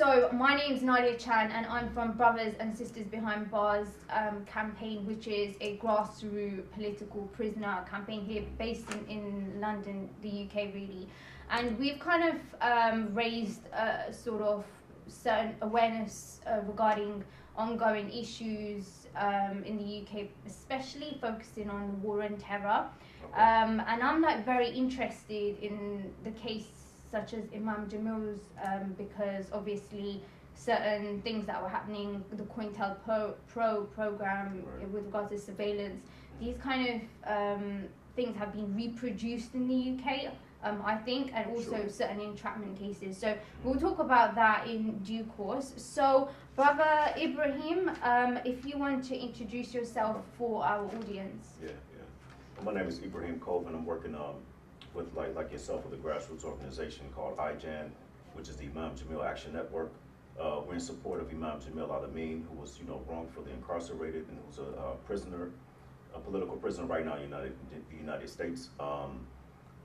So my name's Nadia Chan, and I'm from Brothers and Sisters Behind Bars campaign, which is a grassroots political prisoner campaign here, based in London, the UK, really. And we've kind of raised sort of certain awareness regarding ongoing issues in the UK, especially focusing on war and terror. And I'm like very interested in the case such as Imam Jamil's, because obviously certain things that were happening, the COINTELPRO program with regards to surveillance, these kind of things have been reproduced in the UK, I think, and also certain entrapment cases. So we'll talk about that in due course. So Brother Ibrahim, if you want to introduce yourself for our audience. My name is Ibrahim Colvin. I'm working with like yourself with a grassroots organization called IJAN, which is the Imam Jamil Action Network. We're in support of Imam Jamil Al Amin, who was wrongfully incarcerated and who's a prisoner, a political prisoner right now in the United States.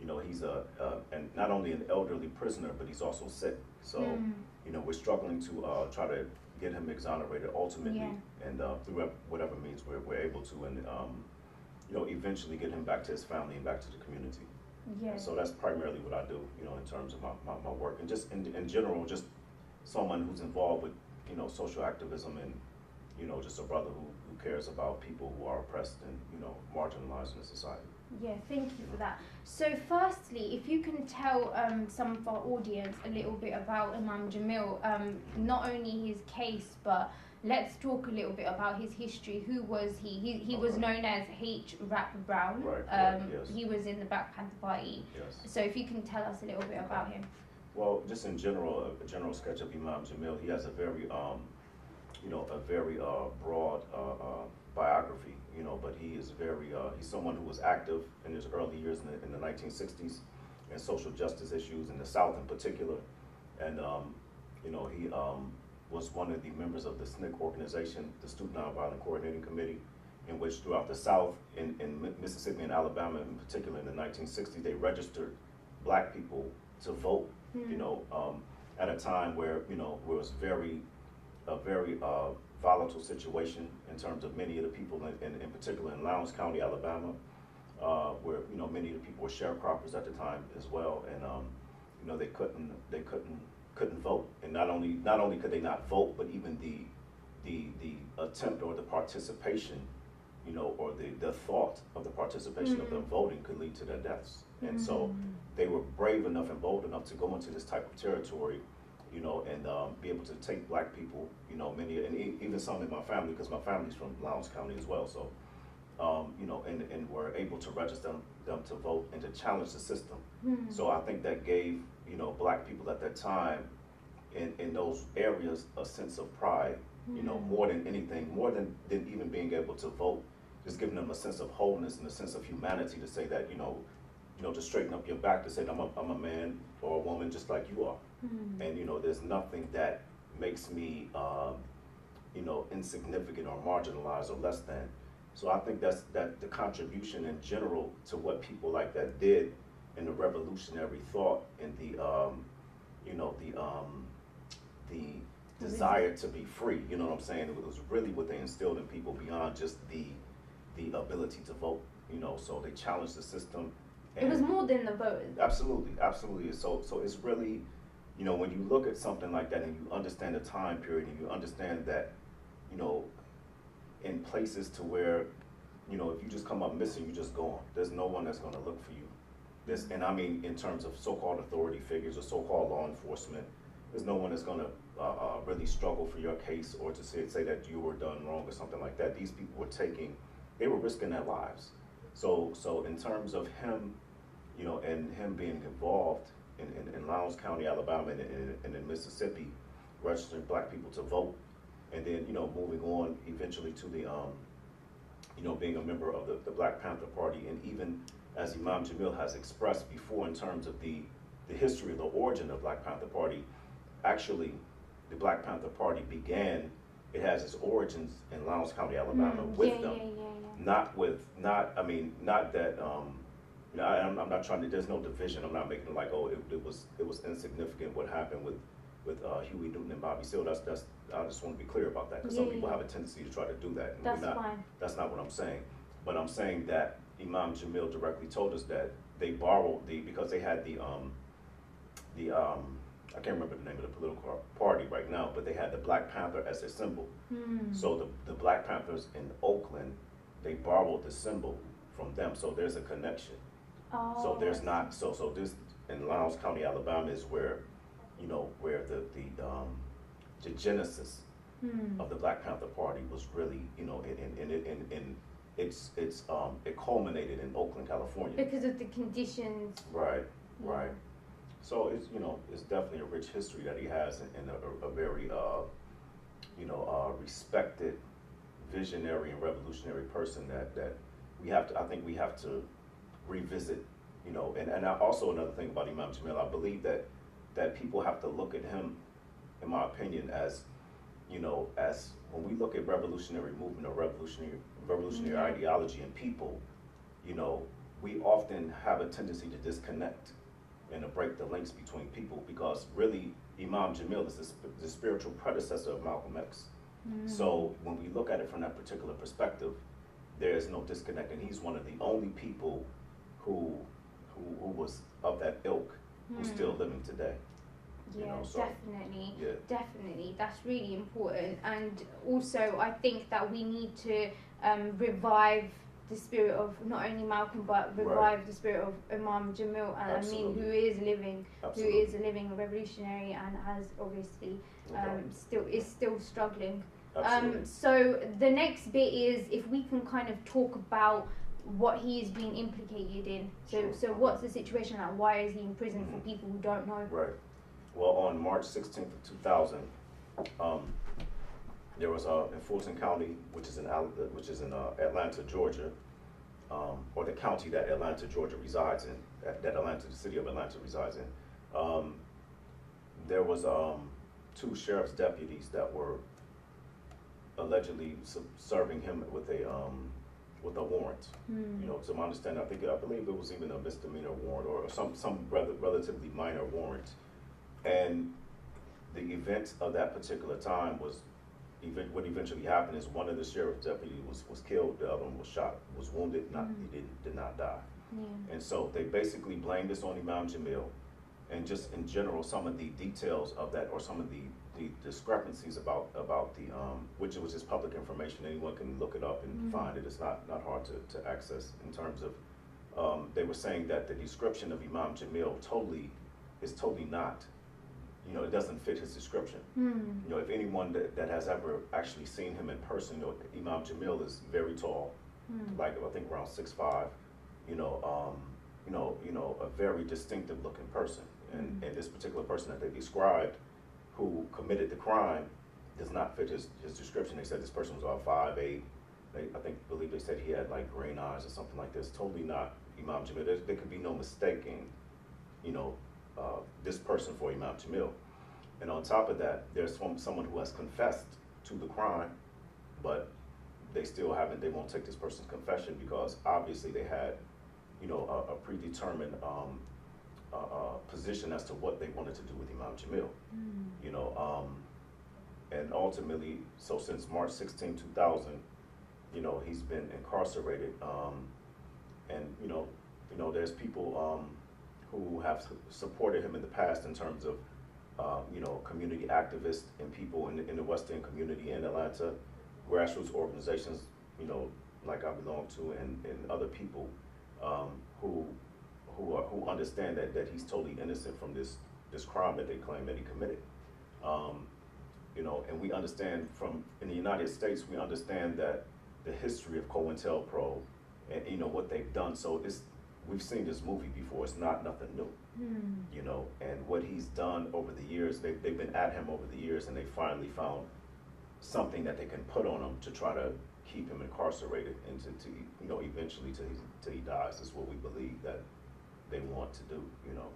He's and not only an elderly prisoner, but he's also sick. So we're struggling to try to get him exonerated ultimately, and through whatever means we're able to, and eventually get him back to his family and back to the community. And so that's primarily what I do, in terms of my work, and just in general, just someone who's involved with, social activism, and, just a brother who cares about people who are oppressed and, marginalized in the society. Yeah, thank you for that. So firstly, if you can tell some of our audience a little bit about Imam Jamil, not only his case, but let's talk a little bit about his history. Who was he? He was known as H. Rap Brown. Yes. He was in the Black Panther Party. Yes. So if you can tell us a little bit about him. Well, just in general, a general sketch of Imam Jamil. He has a very, broad biography. But he is very, he's someone who was active in his early years in the 1960s in social justice issues in the South in particular, and he was one of the members of the SNCC organization, the Student Nonviolent Coordinating Committee, in which throughout the South, in Mississippi and Alabama in particular in the 1960s, they registered black people to vote, at a time where, where it was a very volatile situation in terms of many of the people, in particular in Lowndes County, Alabama, where, many of the people were sharecroppers at the time as well, and, they couldn't vote, and not only could they not vote, but even the attempt or the participation, or the thought of the participation of them voting could lead to their deaths. And so they were brave enough and bold enough to go into this type of territory, and be able to take black people, many, and even some in my family, because my family's from Lowndes County as well. So, and were able to register them to vote and to challenge the system. So I think that gave, black people at that time in those areas a sense of pride, more than anything, more than even being able to vote, just giving them a sense of wholeness and a sense of humanity to say that, to straighten up your back, to say I'm a man or a woman just like you are. And, there's nothing that makes me, insignificant or marginalized or less than. So I think that the contribution in general to what people like that did in the revolutionary thought and the desire to be free, you know what I'm saying? It was really what they instilled in people beyond just the ability to vote, so they challenged the system. It was more than the vote. Absolutely. So it's really, when you look at something like that and you understand the time period and you understand that, in places to where, if you just come up missing, you just gone. There's no one that's gonna look for you. And I mean, in terms of so-called authority figures or so-called law enforcement, there's no one that's gonna really struggle for your case or to say that you were done wrong or something like that. These people they were risking their lives. So in terms of him, and him being involved in Lowndes County, Alabama, and in Mississippi, registering black people to vote, and then, moving on eventually to the, being a member of the Black Panther Party, and even as Imam Jamil has expressed before in terms of the history of the origin of Black Panther Party, actually, the Black Panther Party it has its origins in Lowndes County, Alabama, with them. Not that, I'm not trying to, there's no division. I'm not making it like, it was insignificant what happened with Huey Newton and Bobby Seale. That's I just want to be clear about that, because some people have a tendency to try to do that. And that's fine. That's not what I'm saying. But I'm saying that Imam Jamil directly told us that they borrowed because they had I can't remember the name of the political party right now, but they had the Black Panther as their symbol. So the Black Panthers in Oakland, they borrowed the symbol from them. So there's a connection. So there's not so this in Lowndes County, Alabama, is where, you know, where the genesis of the Black Panther Party was really, you know, it culminated in Oakland, California. Because of the conditions. Right. So it's, you know, it's definitely a rich history that he has, and a very respected, visionary and revolutionary person that I think we have to revisit, you know. And also another thing about Imam Jamil, I believe that people have to look at him, in my opinion, as, you know, as when we look at revolutionary movement or revolutionary ideology in people, you know, we often have a tendency to disconnect and to break the links between people, because really Imam Jamil is the spiritual predecessor of Malcolm X. So when we look at it from that particular perspective, there is no disconnect, and he's one of the only people who was of that ilk who's still living today. Yeah, you know, so, definitely. That's really important. And also, I think that we need to revive the spirit of not only Malcolm, but revive the spirit of Imam Jamil Al Amin, who is a living revolutionary and has obviously still struggling. So the next bit is if we can kind of talk about what he is being implicated in. So what's the situation like? Why is he in prison for people who don't know? Right. Well, on March 16th of 2000, there was in Fulton County, which is in Atlanta, Georgia, or the county that Atlanta, Georgia resides in, the city of Atlanta resides in. There was 2 sheriff's deputies that were allegedly serving him with a warrant. You know, to my understanding, I believe it was even a misdemeanor warrant or some relatively minor warrant. And the event of that particular time was, what eventually happened is one of the sheriff's deputies was killed, the other one was shot, was wounded, he did not die. And so they basically blamed this on Imam Jamil, and just in general, some of the details of that, or some of the discrepancies about the which was just public information, anyone can look it up and find it. It's not hard to access. In terms of they were saying that the description of Imam Jamil is totally not, you know, it doesn't fit his description. You know, if anyone that has ever actually seen him in person, you know, Imam Jamil is very tall, like I think around 6'5", you know, a very distinctive looking person. And this particular person that they described, who committed the crime, does not fit his description. They said this person was about 5'8". Believe they said he had like green eyes or something like this. Totally not Imam Jamil. There could be no mistaking, you know, this person for Imam Jamil. And on top of that, there's someone who has confessed to the crime, but they won't take this person's confession, because obviously they had, you know, a predetermined position as to what they wanted to do with Imam Jamil. You know, and ultimately, so since March 16, 2000, you know, he's been incarcerated, and you know, there's people who have supported him in the past in terms of, you know, community activists and people in the West End community in Atlanta, grassroots organizations, you know, like I belong to, and other people who understand that he's totally innocent from this crime that they claim that he committed. You know, and we understand in the United States, we understand that the history of COINTELPRO and, you know, what they've done. So we've seen this movie before. It's nothing new. You know, and what he's done over the years, they've been at him over the years, and they finally found something that they can put on him to try to keep him incarcerated and to you know, eventually till he dies. Is what we believe that they want to do. You know.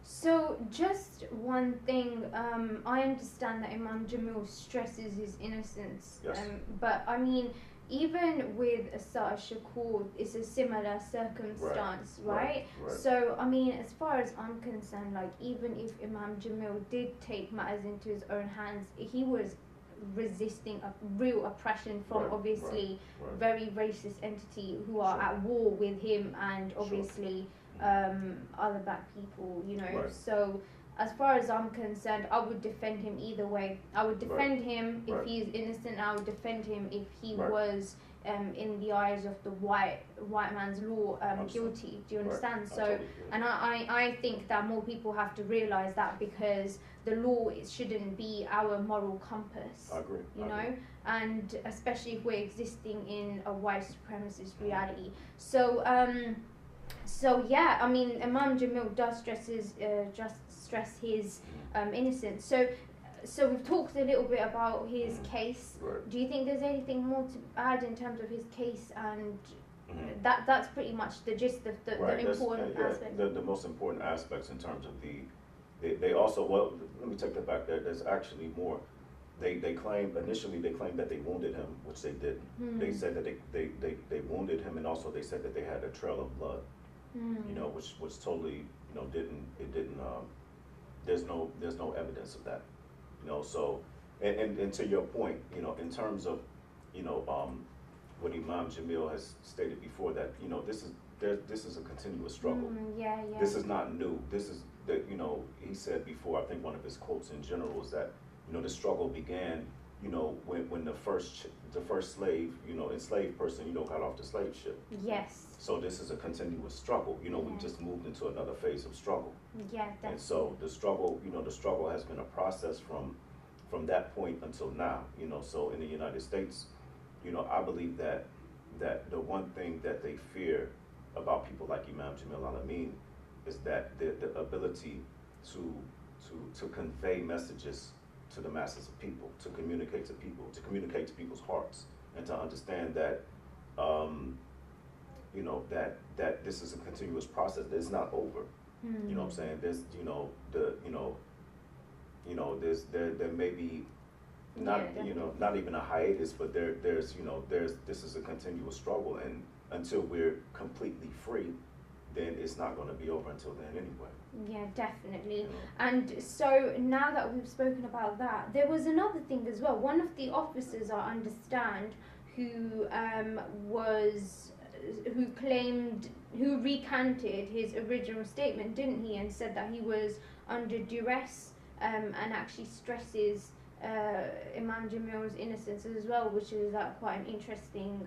So just one thing, I understand that Imam Jamil stresses his innocence, yes. But I mean, even with Asar Shakur, it's a similar circumstance, right? Right. So, I mean, as far as I'm concerned, like, even if Imam Jamil did take matters into his own hands, he was resisting a real oppression from obviously very racist entity who are at war with him and obviously other black people, you know. So as far as I'm concerned, I would defend him either way. I would defend him if he's innocent. I would defend him if he was, in the eyes of the white man's law, guilty. Do you understand? So, and I think that more people have to realize that, because the law, it shouldn't be our moral compass. I agree. You know, and especially if we're existing in a white supremacist reality. So, so yeah, I mean, Imam Jamil does stress his innocence. So we've talked a little bit about his case. Do you think there's anything more to add in terms of his case? And that's pretty much the gist of the important aspects. The most important aspects in terms of they also, well, let me take that back. There's actually more. They initially claimed that they wounded him, which they didn't. They said that they wounded him, and also they said that they had a trail of blood. You know, which totally, you know, didn't there's no evidence of that. You know, so and to your point, you know, in terms of, you know, what Imam Jamil has stated before, that, you know, this is a continuous struggle. This is not new. This is that, you know, he said before, I think one of his quotes in general is that, you know, the struggle began, you know, when the first slave, you know, enslaved person, you know, got off the slave ship. Yes. So this is a continuous struggle. You know, we just moved into another phase of struggle. Yeah, definitely. And so the struggle, you know, the struggle has been a process from that point until now. You know, so in the United States, you know, I believe that the one thing that they fear about people like Imam Jamil Al Amin is that the ability to convey messages to the masses of people, to communicate to people's hearts, and to understand that, you know, that this is a continuous process. It's not over. You know what I'm saying? There's, you know, there may be not, you know, not even a hiatus, but there's this is a continuous struggle, and until we're completely free, then it's not going to be over until then anyway. Yeah, definitely. You know? And so now that we've spoken about that, there was another thing as well. One of the officers, I understand, who recanted his original statement, didn't he, and said that he was under duress, and actually stresses Imam Jamil's innocence as well, which is quite an interesting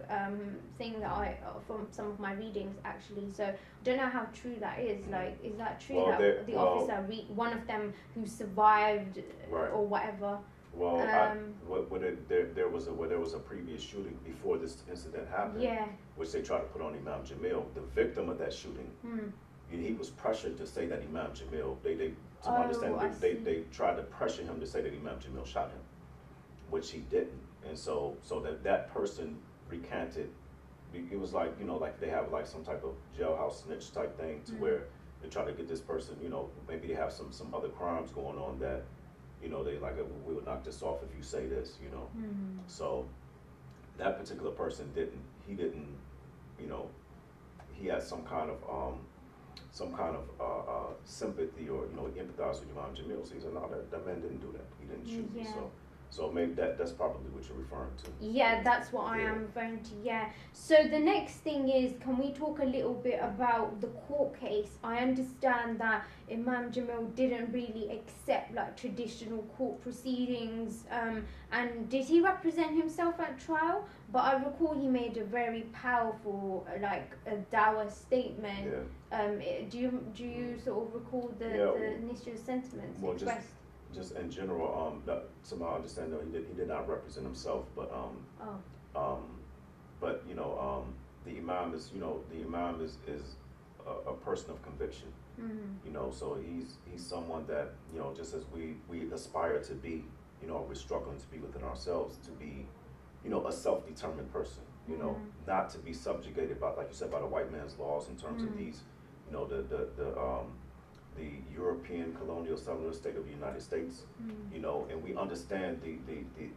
thing that I from some of my readings actually. So I don't know how true that is. Like, is that true that the officer, one of them who survived or whatever? Well, there was a previous shooting before this incident happened, which they tried to put on Imam Jamil, the victim of that shooting. He was pressured to say that Imam Jamil, to my understanding, they tried to pressure him to say that Imam Jamil shot him, which he didn't. And so that person recanted. It was like, you know, like they have like some type of jailhouse snitch type thing, to where they try to get this person, you know, maybe they have some other crimes going on that, you know, they like, we would knock this off if you say this, you know. So that particular person didn't, you know, he had some kind of sympathy, or, you know, empathize with Imam Jamil. So he said, no, that man didn't do that. He didn't shoot me. So maybe that's probably what you're referring to. Yeah, that's what I am referring to, yeah. So the next thing is, can we talk a little bit about the court case? I understand that Imam Jamil didn't really accept like traditional court proceedings, and did he represent himself at trial? But I recall he made a very powerful, like a dawah statement. Do you sort of recall the initial sentiments expressed? Just in general, to my understanding, he did not represent himself, but but you know, the imam is a person of conviction. You know, so he's someone that, you know, just as we aspire to be, you know, we're struggling to be within ourselves, to be, you know, a self-determined person. You know, not to be subjugated by, like you said, by the white man's laws in terms of these, you know, the European colonial settler state of the United States, you know, and we understand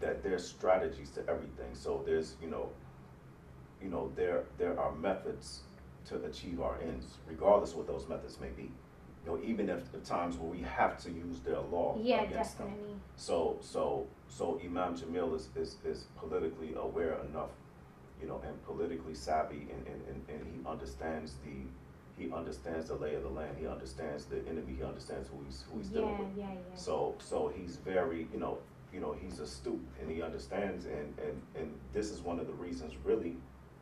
that there's strategies to everything. So there's, you know, you know, there are methods to achieve our ends, regardless of what those methods may be. You know, even if the times where we have to use their law against them. So Imam Jamil is politically aware enough, you know, and politically savvy, and he understands the lay of the land. He understands the enemy. He understands who he's dealing with. So he's very, you know, he's astute, and he understands, and this is one of the reasons really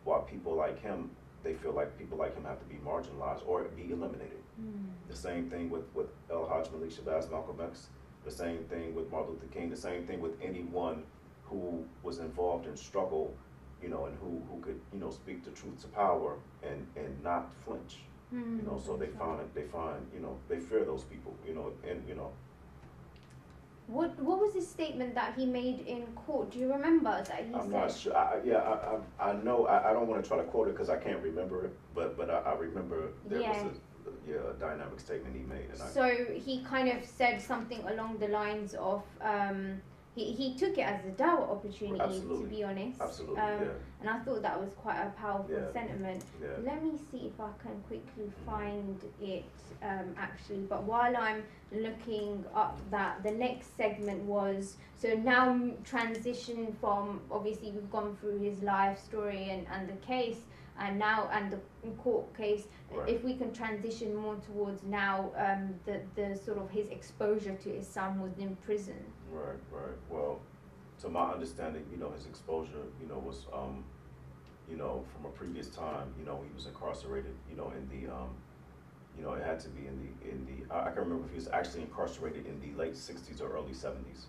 why people like him, they feel like people like him have to be marginalized or be eliminated. The same thing with El Hajj Malik Shabazz, Malcolm X, the same thing with Martin Luther King, the same thing with anyone who was involved in struggle, you know, and who could, you know, speak the truth to power and not flinch. You know, so they find, you know, they fear those people, you know, and you know. What was his statement that he made in court? Do you remember that he said? I'm not sure. I know. I don't want to try to quote it because I can't remember it. But I remember there was a dynamic statement he made. And he kind of said something along the lines of he took it as a dawah opportunity, to be honest. Absolutely. And I thought that was quite a powerful sentiment. Yeah. Let me see if I can quickly find it actually. But while I'm looking up that, the next segment was, so now transition from, obviously we've gone through his life story and the case, and the court case. Right. If we can transition more towards now, the sort of his exposure to Islam was in prison. Right. Well, to my understanding, you know, his exposure, you know, was, you know, from a previous time, you know, he was incarcerated, you know, in the, you know, it had to be in the I can remember if he was actually incarcerated in the late 60s or early 70s.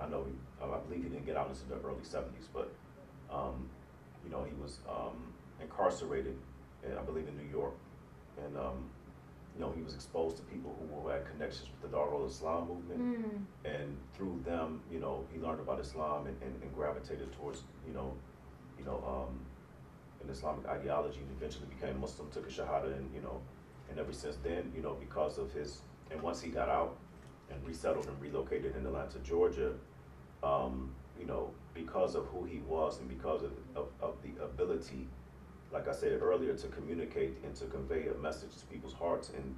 I believe he didn't get out into the early 70s, but, you know, he was incarcerated, I believe in New York, and, you know, he was exposed to people who had connections with the Darul Islam movement, and through them, you know, he learned about Islam and gravitated towards, an Islamic ideology, and eventually became Muslim, took a shahada, and, you know, and ever since then, you know, because of his, and once he got out and resettled and relocated in Atlanta, Georgia, you know, because of who he was and because of the ability, like I said earlier, to communicate and to convey a message to people's hearts, and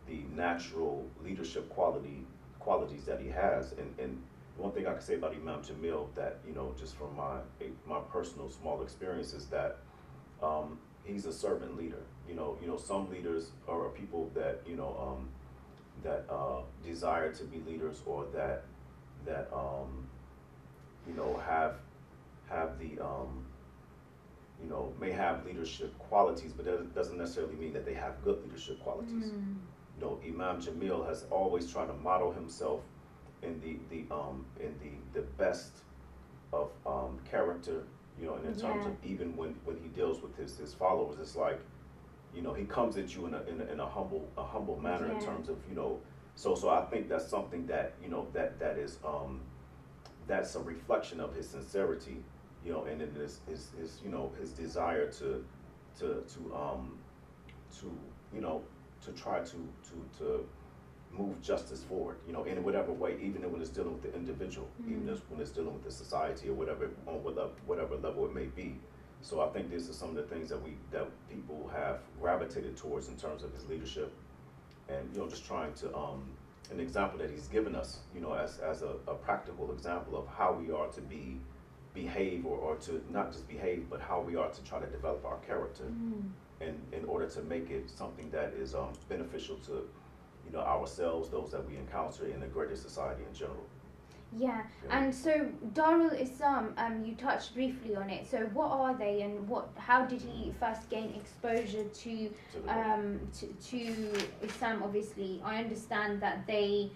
the natural leadership qualities that he has, and one thing I can say about Imam Jamil that, you know, just from my personal small experience, is that he's a servant leader. You know, some leaders are people that, you know, that desire to be leaders, or that you know, have the you know, may have leadership qualities, but that doesn't necessarily mean that they have good leadership qualities. You know, Imam Jamil has always tried to model himself in the best of character, you know, and in terms of even when he deals with his followers, it's like, you know, he comes at you in a humble manner, in terms of, you know, so I think that's something that, you know, that is that's a reflection of his sincerity, you know, and in his you know, his desire to you know, to try to move justice forward, you know, in whatever way, even when it's dealing with the individual, even when it's dealing with the society, or whatever, on whatever level it may be. So I think this is some of the things that people have gravitated towards in terms of his leadership, and, you know, just trying to an example that he's given us, you know, as a practical example of how we are to behave, or to not just behave, but how we are to try to develop our character, and in order to make it something that is beneficial to, you know, ourselves, those that we encounter in the greater society in general. Yeah. And so Darul Islam, you touched briefly on it. So what are they, and how did he first gain exposure to Islam? Obviously, I understand that they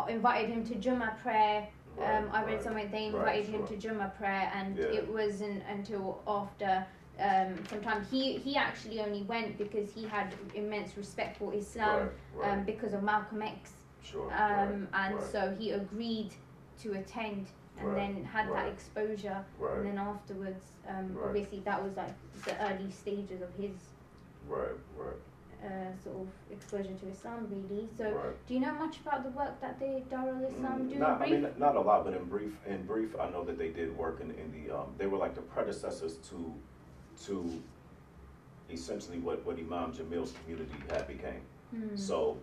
invited him to Jummah prayer. I read somewhere they invited him to Jummah prayer, and it wasn't until after some time he actually only went because he had immense respect for Islam, because of Malcolm X. So he agreed to attend, and then had that exposure, and then afterwards, obviously that was like the early stages of his sort of exposure to Islam, really. So, Right. do you know much about the work that the Darul Islam do? Not, I mean, not a lot, but in brief, I know that they did work in the, they were like the predecessors to essentially what Imam Jamil's community had became. So,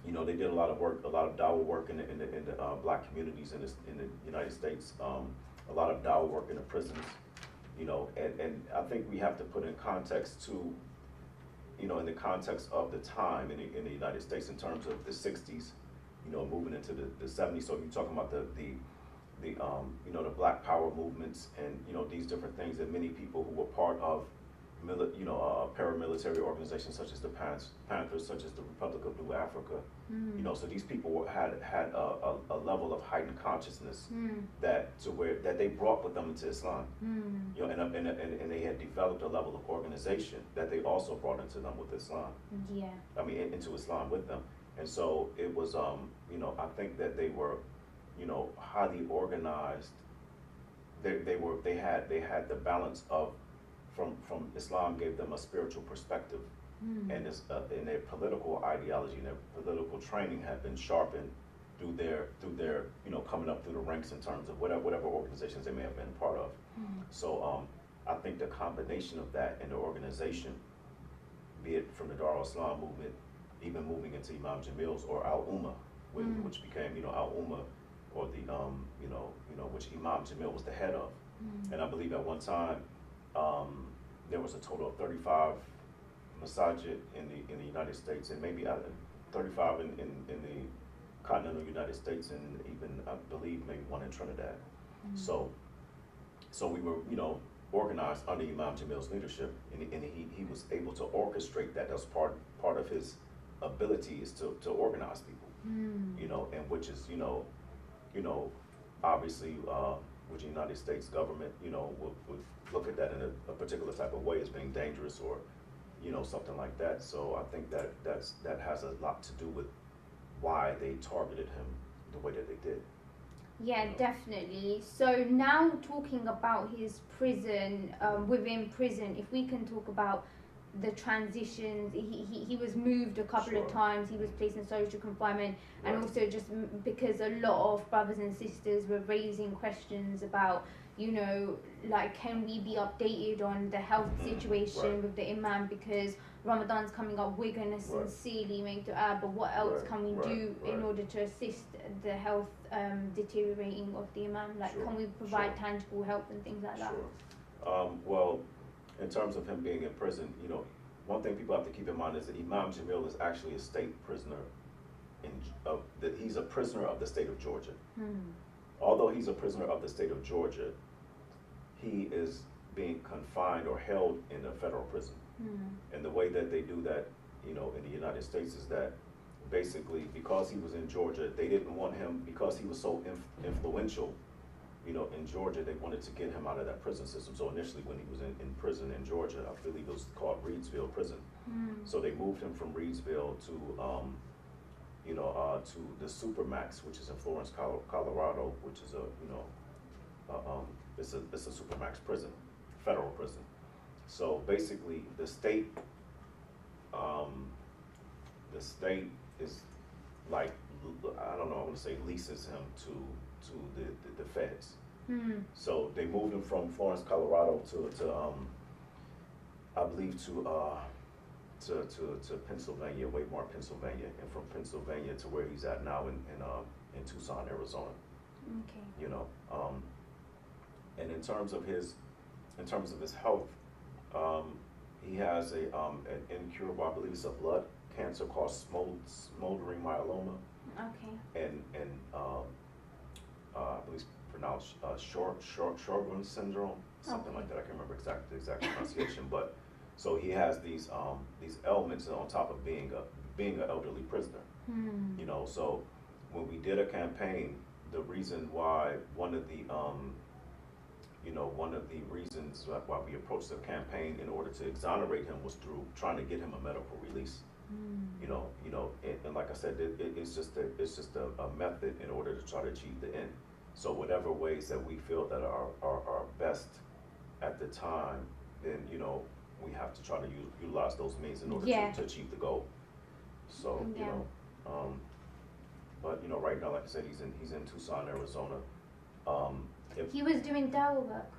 you know, they did a lot of work, a lot of dawah work in the black communities in the United States, a lot of dawah work in the prisons, you know, and I think we have to put in context too, you know, in the context of the time in the United States in terms of the 60s, you know, moving into the 70s. So you're talking about the you know, the Black Power movements and, you know, these different things, and many people who were part of paramilitary organizations such as the Panthers, such as the Republic of New Africa. You know, so these people had a level of heightened consciousness that they brought with them into Islam. You know, and they had developed a level of organization that they also brought into them with Islam. Yeah. I mean, into Islam with them. And so it was, you know, I think that they were, you know, highly organized. They had the balance of, from Islam gave them a spiritual perspective, and their political ideology and their political training had been sharpened through their you know, coming up through the ranks in terms of whatever organizations they may have been a part of. So I think the combination of that and the organization, be it from the Dar al-Islam movement, even moving into Imam Jamil's or Al Ummah, which became, you know, Al Ummah, or the you know, which Imam Jamil was the head of. And I believe at one time there was a total of 35 masajid in the United States, and maybe 35 in the continental United States, and even I believe maybe one in Trinidad. So we were, you know, organized under Imam Jamil's leadership, and he was able to orchestrate that. That's part of his ability, is to organize people. You know, and which is, you know, obviously, which the United States government, you know, would look at that in a particular type of way as being dangerous, or, you know, something like that. So I think that has a lot to do with why they targeted him the way that they did. Yeah, definitely. So now talking about his prison, within prison, if we can talk about the transitions, he was moved a couple of times, he was placed in social confinement, and also just because a lot of brothers and sisters were raising questions about, you know, like, can we be updated on the health situation with the Imam, because Ramadan's coming up, we're going to sincerely make dua, but what else can we do in order to assist the health deteriorating of the Imam? Like, can we provide tangible help and things like that? Well, in terms of him being in prison, you know, one thing people have to keep in mind is that Imam Jamil is actually a state prisoner. He's a prisoner of the state of Georgia. Although he's a prisoner of the state of Georgia, he is being confined or held in a federal prison. And the way that they do that, you know, in the United States is that basically, because he was in Georgia, they didn't want him, because he was so influential, you know, in Georgia, they wanted to get him out of that prison system. So initially, when he was in prison in Georgia, I believe it was called Reedsville Prison. So they moved him from Reedsville to, you know, to the Supermax, which is in Florence, Colorado, which is a, you know, it's a Supermax prison, federal prison. So basically, the state is like, I don't know, I want to say leases him to the feds. So they moved him from Florence, Colorado to I believe to Pennsylvania, Waymart, Pennsylvania, and from Pennsylvania to where he's at now in Tucson, Arizona. Okay. You know, and in terms of his health, he has an incurable, I believe it's a blood cancer called smoldering myeloma. Okay. And I believe it's pronounced Sjogren's syndrome, something like that. I can't remember the exact pronunciation, but so he has these ailments on top of being an elderly prisoner. You know, so when we did a campaign, the reason why one of the reasons why we approached the campaign in order to exonerate him was through trying to get him a medical release. You know, and like I said, it's just a method in order to try to achieve the end. So whatever ways that we feel that are best at the time, then, you know, we have to try to utilize those means in order Yeah. to achieve the goal. So, you Yeah. know, but you know, right now, like I said, he's in Tucson, Arizona. He was doing dawah work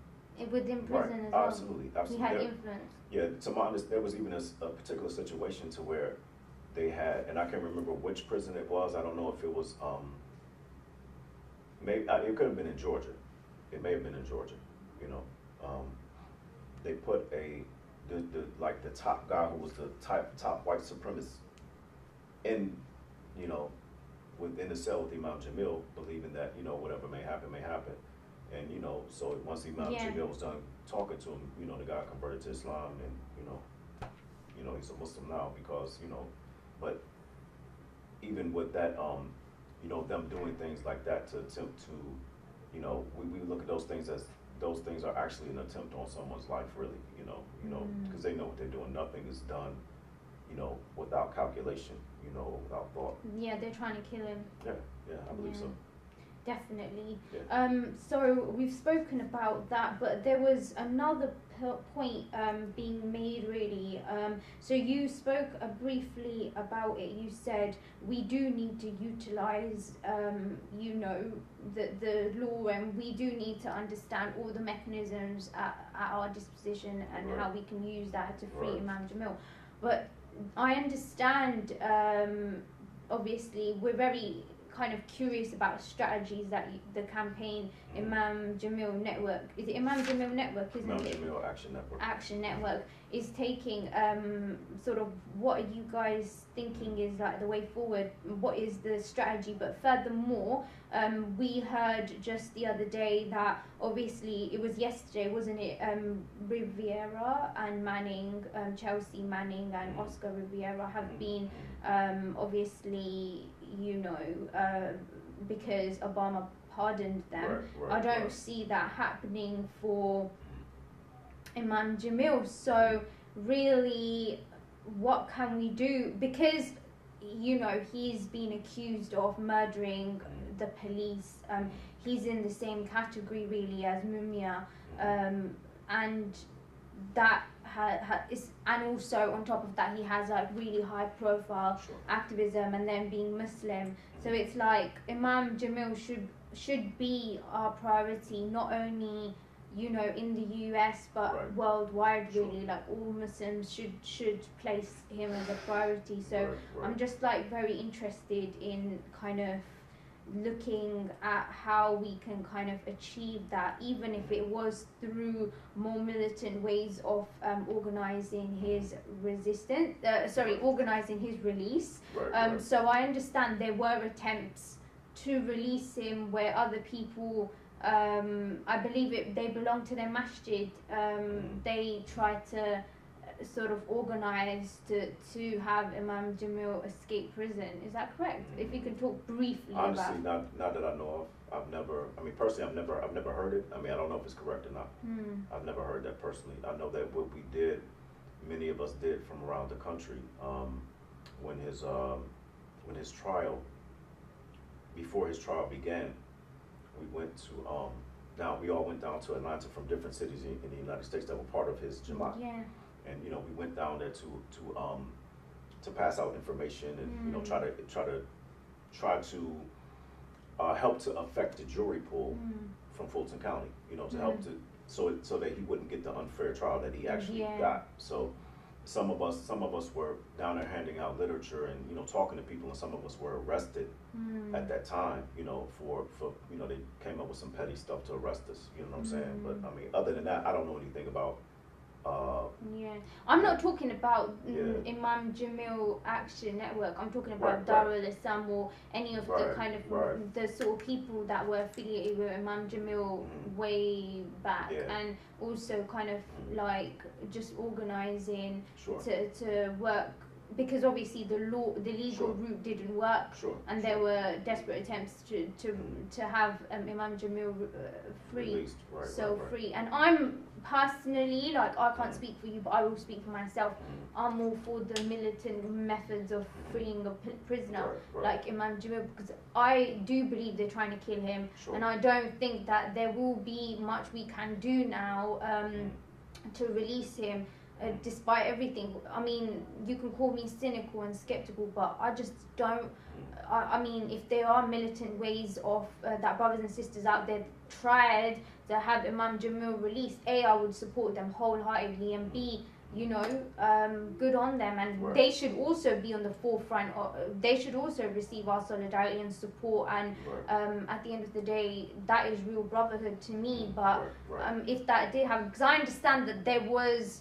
within prison Right, as well. absolutely, absolutely. He had There- influence. Yeah, to my understanding, there was even a particular situation to where they had, and I can't remember which prison it was. I don't know if it was, maybe it could have been in Georgia. It may have been in Georgia. You know, they put the top guy who was the top white supremacist in, you know, within the cell with Imam Jamil, believing that, you know, whatever may happen, and you know, so once Imam Yeah. Jamil was done talking to him, you know, the guy converted to Islam, and you know, he's a Muslim now because, you know, but even with that, you know, them doing things like that to attempt to, you know, we look at those things as those things are actually an attempt on someone's life, really, you know, because they know what they're doing. Nothing is done, you know, without calculation, you know, without thought. Yeah, they're trying to kill him. Yeah, I believe so. Definitely. Yeah. So we've spoken about that, but there was another point being made really. So you spoke briefly about it. You said we do need to utilize, you know, the law, and we do need to understand all the mechanisms at our disposition and Right. how we can use that to free Right. Imam Jamil. But I understand, obviously, we're very kind of curious about strategies that the campaign Imam Jamil Network, is it Imam Jamil Network, isn't Imam it? Jamil Action Network. Action Network is taking. Sort of, what are you guys thinking is like the way forward? What is the strategy? But furthermore, we heard just the other day that obviously it was yesterday, wasn't it? Riviera and Manning, Chelsea Manning and Oscar Riviera have been obviously, you know, because Obama pardoned them. I don't see that happening for Imam Jamil. So really, what can we do? Because, you know, he's been accused of murdering the police. He's in the same category really as Mumia, and that is, and also on top of that, he has like really high profile activism, and then being Muslim. So it's like Imam Jamil should be our priority, not only, you know, in the US but worldwide really. Like all Muslims should place him as a priority. So I'm just like very interested in kind of looking at how we can kind of achieve that, even if it was through more militant ways of organizing his organizing his release. So I understand there were attempts to release him where other people, I believe they belong to their masjid, they tried to sort of organize to have Imam Jamil escape prison. Is that correct? If you can talk briefly Honestly, about. not that I know of. I've never heard it. I mean, I don't know if it's correct or not. I've never heard that personally. I know that what we did, many of us did from around the country, when his trial, before his trial began, we went to now we all went down to Atlanta from different cities in the United States that were part of his Jamaat. Yeah. And you know, we went down there to pass out information and you know, try to help to affect the jury pool from Fulton County. You know, to help to so that he wouldn't get the unfair trial that he actually got. So some of us were down there handing out literature and, you know, talking to people, and some of us were arrested at that time. You know, for you know, they came up with some petty stuff to arrest us. You know what I'm saying? But I mean, other than that, I don't know anything about. I'm not talking about Imam Jamil Action Network. I'm talking about Darul Islam or any of the kind of the sort of people that were affiliated with Imam Jamil way back, and also kind of like just organizing to work, because obviously the legal route didn't work, and there were desperate attempts to have Imam Jamil free, free. And I'm personally, like, I can't speak for you, but I will speak for myself. I'm all for the militant methods of freeing a prisoner like Imam Jamil, because I do believe they're trying to kill him, and I don't think that there will be much we can do now to release him. despite everything. I mean, you can call me cynical and skeptical, but I just don't. I mean, if there are militant ways of that brothers and sisters out there tried to have Imam Jamil released, A, I would support them wholeheartedly, and B, you know, good on them, and they should also be on the forefront. They should also receive our solidarity and support. And at the end of the day, that is real brotherhood to me. But if that did happen, because I understand that there was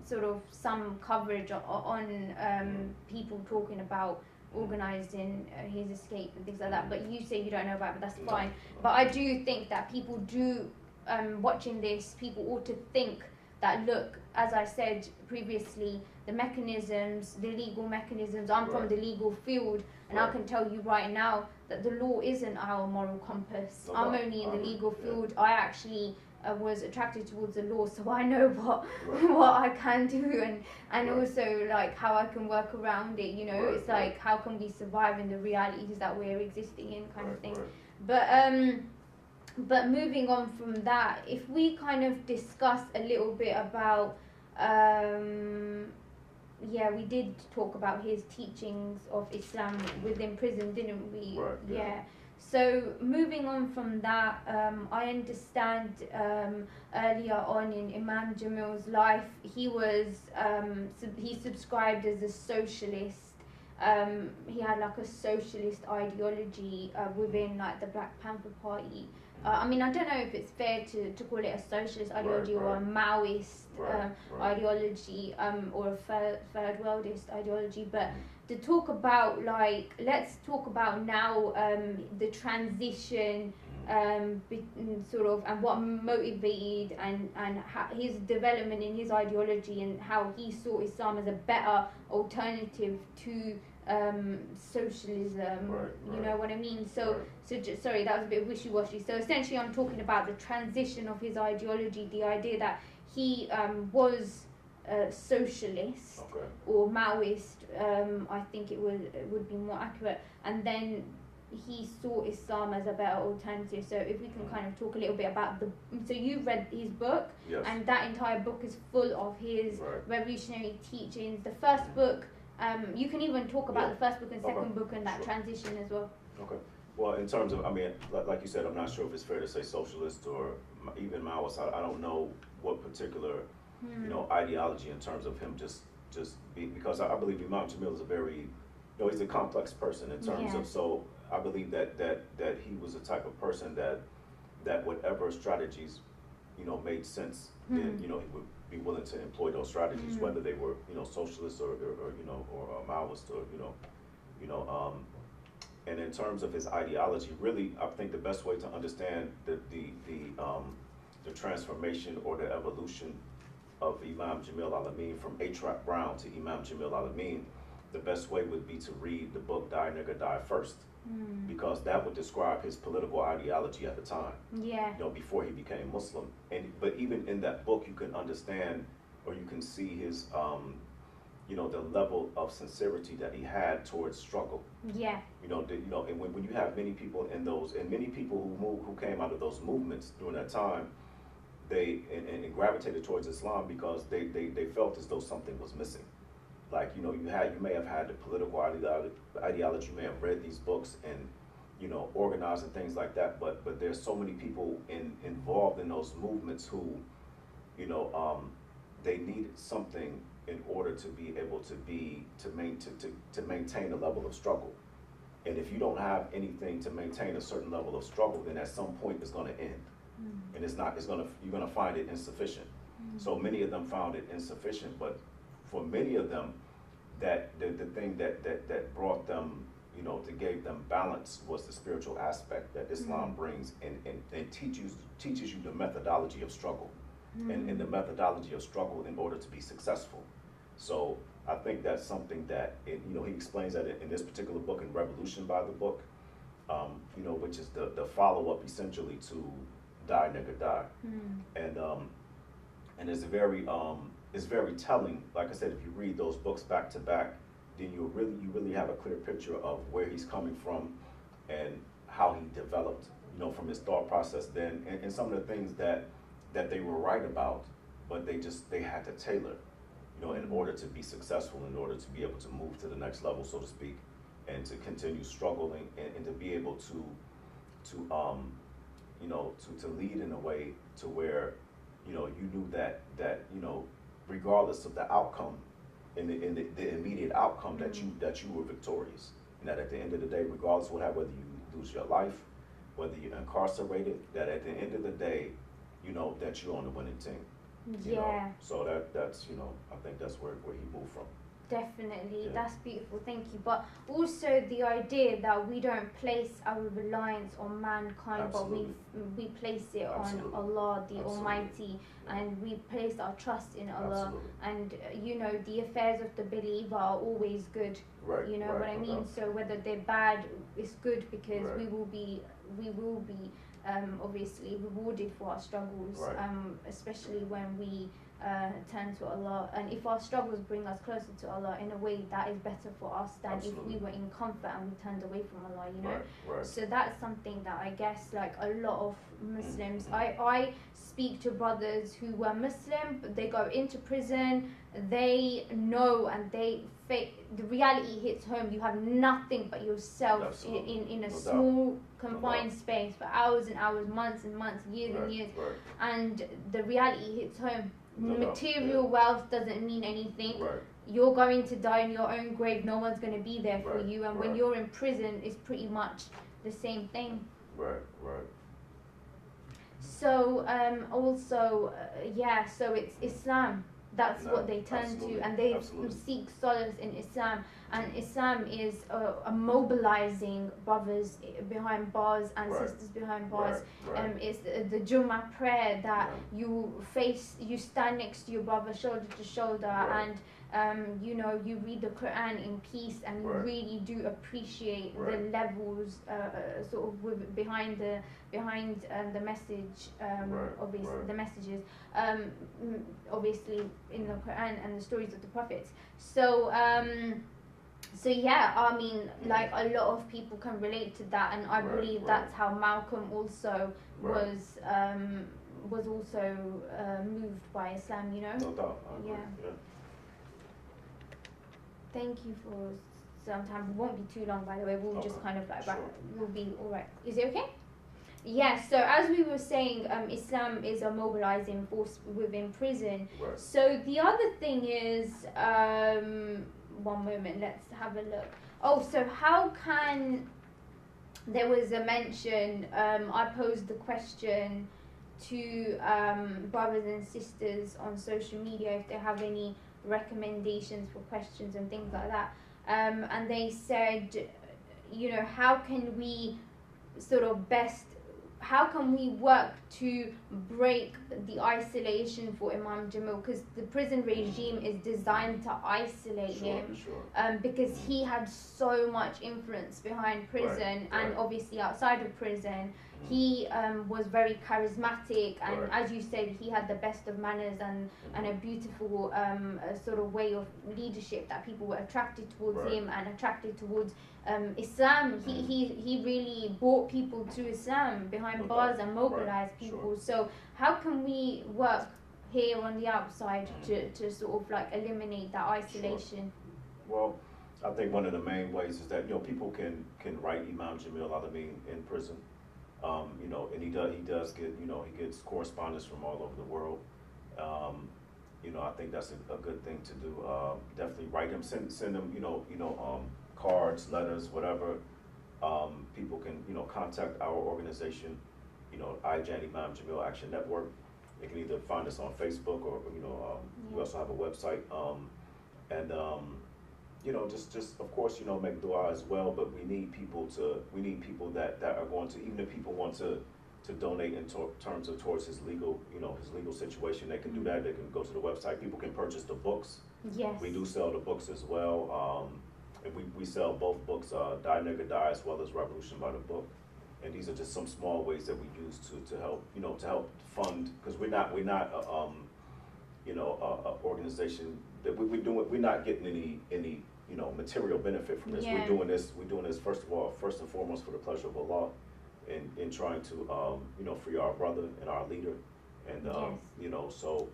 sort of some coverage on people talking about organising his escape and things like that. But you say you don't know about it, but that's fine. But I do think that people do. Watching this, people ought to think that, look, as I said previously, the mechanisms, the legal mechanisms, I'm from the legal field, and I can tell you right now that the law isn't our moral compass. I'm only in the legal field. I actually was attracted towards the law, so I know what I can do, and also like how I can work around it, you know. It's like, how can we survive in the realities that we're existing in, kind of thing. But moving on from that, if we kind of discuss a little bit about, we did talk about his teachings of Islam within prison, didn't we? So moving on from that, I understand earlier on in Imam Jamil's life, he was he subscribed as a socialist. He had like a socialist ideology within like the Black Panther Party. I mean, I don't know if it's fair to call it a socialist ideology or a Maoist ideology or a third worldist ideology, but to talk about, like, let's talk about now the transition sort of, and what motivated and how his development in his ideology, and how he saw Islam as a better alternative to socialism. You know what I mean? Sorry, that was a bit wishy-washy. So essentially, I'm talking about the transition of his ideology, the idea that he was socialist or Maoist. I think it would be more accurate, and then he saw Islam as a better alternative. So if we can kind of talk a little bit about so you've read his book, and that entire book is full of his revolutionary teachings. The first book, you can even talk about the first book and second book and that transition as well. Well, in terms of, I mean, like you said, I'm not sure if it's fair to say socialist or even Maoist. I don't know what particular, you know, ideology in terms of him just because I believe Imam Jamil is a very, you know, he's a complex person in terms of, so I believe that he was the type of person that whatever strategies, you know, made sense, then, you know, he would be willing to employ those strategies, whether they were, you know, socialist or you know, or Maoist, or you know, and in terms of his ideology, really, I think the best way to understand the transformation or the evolution of Imam Jamil Al Amin from A-Trap Brown to Imam Jamil Al Amin, the best way would be to read the book Die Nigger Die first, because that would describe his political ideology at the time. You know, before he became Muslim. But even in that book, you can understand, or you can see his, you know, the level of sincerity that he had towards struggle. You know, and when you have many people in those, and many people who came out of those movements during that time, they and gravitated towards Islam because they felt as though something was missing. Like, you know, you may have had the political ideology, you may have read these books and, you know, organized and things like that, but there's so many people involved in those movements who, you know, they needed something in order to be able to maintain a level of struggle. And if you don't have anything to maintain a certain level of struggle, then at some point it's going to end. And you're going to find it insufficient. So many of them found it insufficient, but for many of them, that the thing that brought them, you know, that gave them balance was the spiritual aspect that Islam brings and teaches you the methodology of struggle and the methodology of struggle in order to be successful. So I think that's something that, you know, he explains that in this particular book, in Revolution by the book, you know, which is the follow-up essentially to Die Nigger Die. And it's very telling. Like I said, if you read those books back to back, then you really have a clear picture of where he's coming from and how he developed, you know, from his thought process then, and some of the things that that they were right about, but they had to tailor, in order to be successful, in order to be able to move to the next level, so to speak, and to continue struggling, and to be able to lead in a way to where, you knew that regardless of the outcome, in the immediate outcome, that you were victorious, and that at the end of the day, regardless of what happened, whether you lose your life, whether you're incarcerated, that at the end of the day, that you're on the winning team. So that's I think that's where he moved from. Definitely, that's beautiful, thank you. But also the idea that we don't place our reliance on mankind, Absolutely. but we place it Absolutely. on Allah, the Absolutely. Almighty, and we place our trust in Allah. Absolutely. And the affairs of the believer are always good. Right. You know right, what I mean? okay. So whether they're bad, it's good, because Right. we will be obviously rewarded for our struggles, Right. especially when we turn to Allah, and if our struggles bring us closer to Allah in a way that is better for us than Absolutely. if we were in comfort and we turned away from Allah, Right. So that's something that I guess like a lot of Muslims, I speak to brothers who were Muslim, but they go into prison, they know, and the reality hits home. You have nothing but yourself Absolutely. in a No doubt. small confined space for hours and hours, months and months, years Right. and years, Right. and the reality hits home. No doubt. Material wealth doesn't mean anything. Right. You're going to die in your own grave. No one's going to be there for Right, you, and right. when you're in prison, it's pretty much the same thing. Right. Right. So so it's Islam. That's No, what they turn absolutely, to, and they absolutely. seek solace in Islam. And Islam is a mobilizing brothers behind bars and Right. sisters behind bars. Right. It's the Jummah prayer that Right. you stand next to your brother shoulder to shoulder, Right. and you read the Quran in peace, and you Right. really do appreciate the Right. levels sort of behind the message, Right. obviously Right. the messages, obviously in the Quran and the stories of the prophets. So yeah, I mean, like a lot of people can relate to that, and I Right, believe right. that's how Malcolm also Right. was also moved by Islam. No doubt. I agree. Yeah. Thank you for some time. We won't be too long, by the way. We'll just Okay. kind of like Sure. we'll be all right. Is it okay? Yeah. So as we were saying, Islam is a mobilizing force within prison. Right. So the other thing is, one moment, let's have a look. Oh, so how can, there was a mention, I posed the question to brothers and sisters on social media if they have any recommendations for questions and things like that. And they said, how can we how can we work to break the isolation for Imam Jamil? Because the prison regime is designed to isolate him, Sure. because he had so much influence behind prison, and right. obviously outside of prison. He was very charismatic, and Right. as you said, he had the best of manners and a beautiful sort of way of leadership that people were attracted towards Right. him and attracted towards Islam. He really brought people to Islam behind No bars doubt. and mobilized Right. people. Sure. So how can we work here on the outside to sort of like eliminate that isolation? Well, I think one of the main ways is that people can write Imam Jamil Al Amin in prison. And he does get he gets correspondence from all over the world. I think that's a good thing to do. Definitely write him, send him cards, letters, whatever. People can contact our organization, IJAN, Imam Jamil Action Network. They can either find us on Facebook or we also have a website. Just of course, make dua as well, but we need people that are going to, even if people want to donate in terms of towards his legal situation, they can do that. They can go to the website. People can purchase the books. Yes. We do sell the books as well. And we sell both books, Die Nigga Die as well as Revolution by the Book. And these are just some small ways that we use to help, to help fund, because we're not a organization that we're not getting any material benefit from this. Yeah. We're doing this first and foremost for the pleasure of Allah, and trying to free our brother and our leader, And, Yes. you know, so,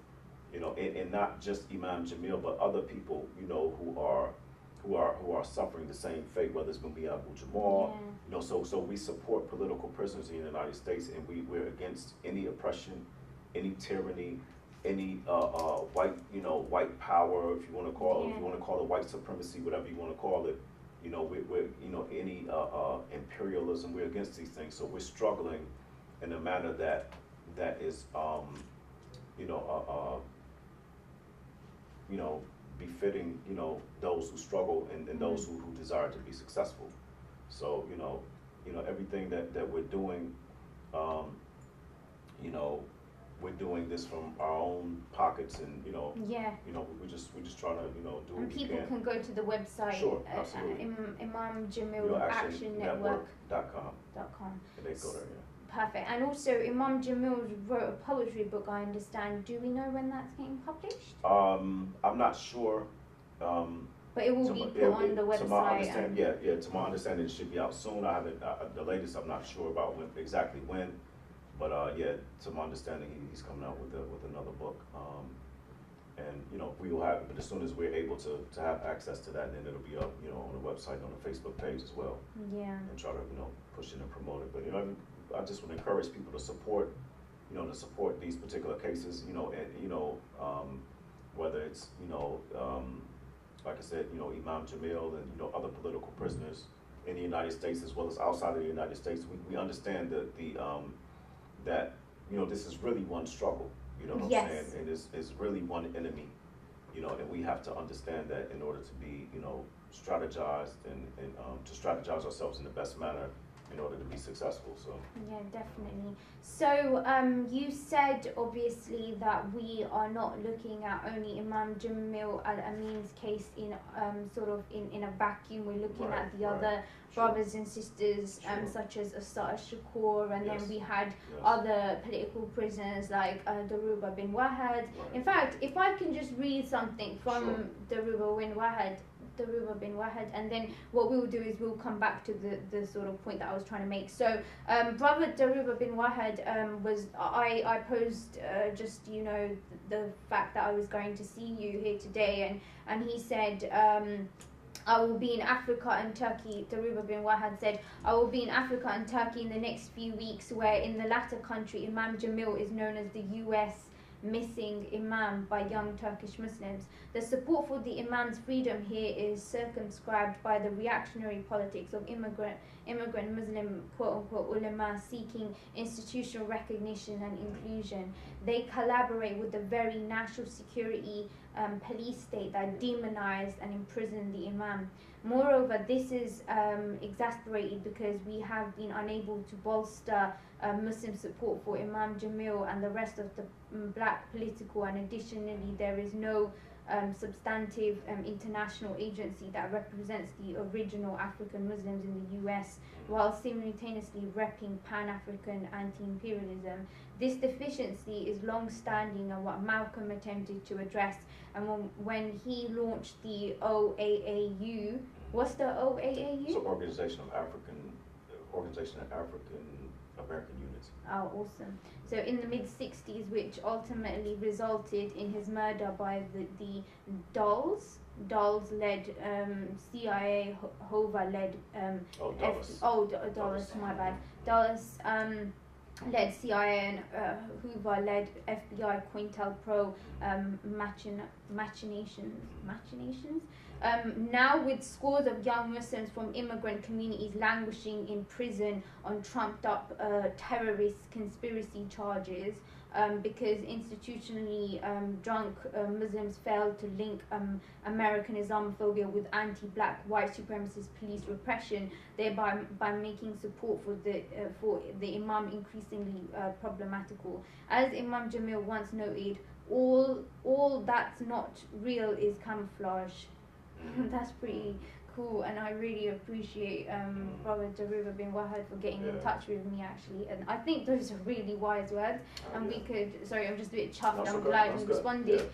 you know, and not just Imam Jamil, but other people, you know, who are suffering the same fate, whether it's going to be Abu Jamal, Yeah. you know, so we support political prisoners in the United States, and we're against any oppression, any tyranny, any white power, if you want to call it, if you want to call it white supremacy, whatever you want to call it, you know, we're you know, any imperialism, we're against these things. So we're struggling in a manner that is you know, befitting, you know, those who struggle and those who desire to be successful. So, you know, everything that we're doing, you know, we're doing this from our own pockets, and you know, we're just trying to, you know, do what And we people can go to the website, Sure, absolutely. Imam Jamil Action Network.com. And they go there, yeah. Perfect. And also, Imam Jamil wrote a poetry book, I understand. Do we know when that's getting published? I'm not sure. But it will be put on the website. To my understanding, it should be out soon. I haven't, the latest, I'm not sure about exactly when. But to my understanding, he's coming out with another book. And you know, we will have it, but as soon as we're able to have access to that, then it'll be up, you know, on the website, on the Facebook page as well. Yeah. And try to, you know, push it and promote it. But you know, I just want to encourage people to support, you know, these particular cases, you know, and you know, whether it's, you know, like I said, you know, Imam Jamil and, you know, other political prisoners in the United States as well as outside of the United States. We understand that you know, this is really one struggle, you know what I'm saying? And it's really one enemy, you know, and we have to understand that in order to be, you know, strategized and to strategize ourselves in the best manner in order to be successful. So yeah, definitely. So you said obviously that we are not looking at only Imam Jamil Al Amin's case in sort of in a vacuum. We're looking at the other brothers and sisters such as Asad Shakur, and then we had other political prisoners like Daruba bin Wahad. In fact, if I can just read something from Daruba bin Wahad, and then what we'll do is we'll come back to the sort of point that I was trying to make. So brother Daruba bin Wahad I posed just, you know, the fact that I was going to see you here today, and he said I will be in Africa and Turkey. Daruba bin Wahad said, I will be in Africa and Turkey in the next few weeks, where in the latter country Imam Jamil is known as the US missing Imam by young Turkish Muslims. The support for the Imam's freedom here is circumscribed by the reactionary politics of immigrant Muslim quote-unquote ulama seeking institutional recognition and inclusion. They collaborate with the very national security police state that demonized and imprisoned the Imam. Moreover, this is exasperated because we have been unable to bolster Muslim support for Imam Jamil and the rest of the black political, and additionally there is no substantive international agency that represents the original African Muslims in the US while simultaneously repping Pan-African anti-imperialism. This deficiency is long-standing and what Malcolm attempted to address, and when he launched the OAAU. What's the OAAU? It's an Organization of African American Units. Oh, awesome. So in the mid-60s, which ultimately resulted in his murder by the Dulles-led CIA, Hoover-led Dulles, my bad. Dulles led CIA and Hoover-led FBI COINTELPRO machinations. Now with scores of young Muslims from immigrant communities languishing in prison on trumped-up terrorist conspiracy charges because institutionally drunk Muslims failed to link American Islamophobia with anti-black white supremacist police repression, thereby by making support for the Imam increasingly problematical. As Imam Jamil once noted, all that's not real is camouflage. That's pretty cool, and I really appreciate Brother Daruba bin Wahad for getting in touch with me actually, and I think those are really wise words, and we could, sorry, I'm just a bit chuffed, I'm glad you responded.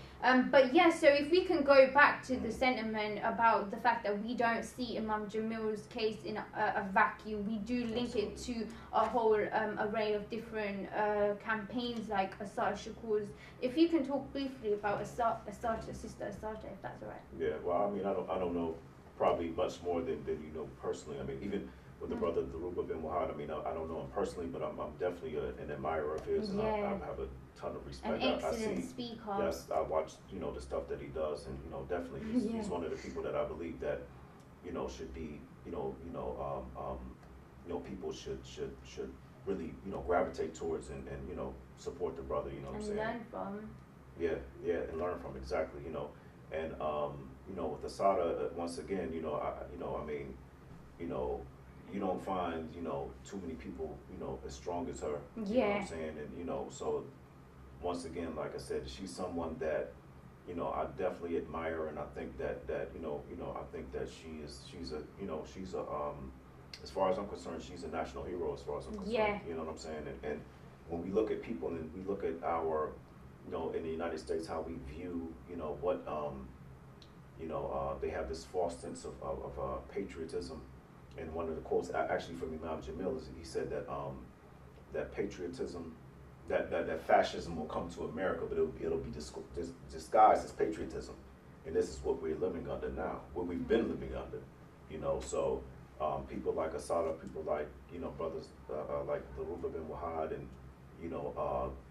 But yeah, so if we can go back to the sentiment about the fact that we don't see Imam Jamil's case in a vacuum, we do link it to a whole array of different campaigns like Asar Shakur's. If you can talk briefly about Asar, Sister Asarta, if that's all right. Yeah, well, I mean, I don't know probably much more than you know personally. I mean, even with the brother Daruba bin Wahad, I mean, I don't know him personally, but I'm definitely an admirer of his, and I have a ton of respect. An excellent I see, speaker. Yes, I watch, you know, the stuff that he does, and you know, definitely he's one of the people that I believe that, you know, should be, people should really, you know, gravitate towards and you know, support the brother, you know what I'm saying? And learn from. Yeah, and learn from, exactly, you know. And you know, with Asada, once again, you know, I mean, you know, you don't find, you know, too many people, you know, as strong as her. You know what I'm saying? And you know, so once again, like I said, she's someone that, you know, I definitely admire, and I think that you know, I think that she's a as far as I'm concerned, she's a national hero as far as I'm concerned. Yeah. You know what I'm saying? And when we look at people and we look at our, you know, in the United States, how we view, you know, what, they have this false sense of patriotism. And one of the quotes actually from Imam Jamil is he said that that patriotism, that fascism will come to America, but it'll be disguised as patriotism. And this is what we're living under now, what we've been living under, you know. So people like Asada, people like, you know, brothers like Daruba bin Wahad, and you know,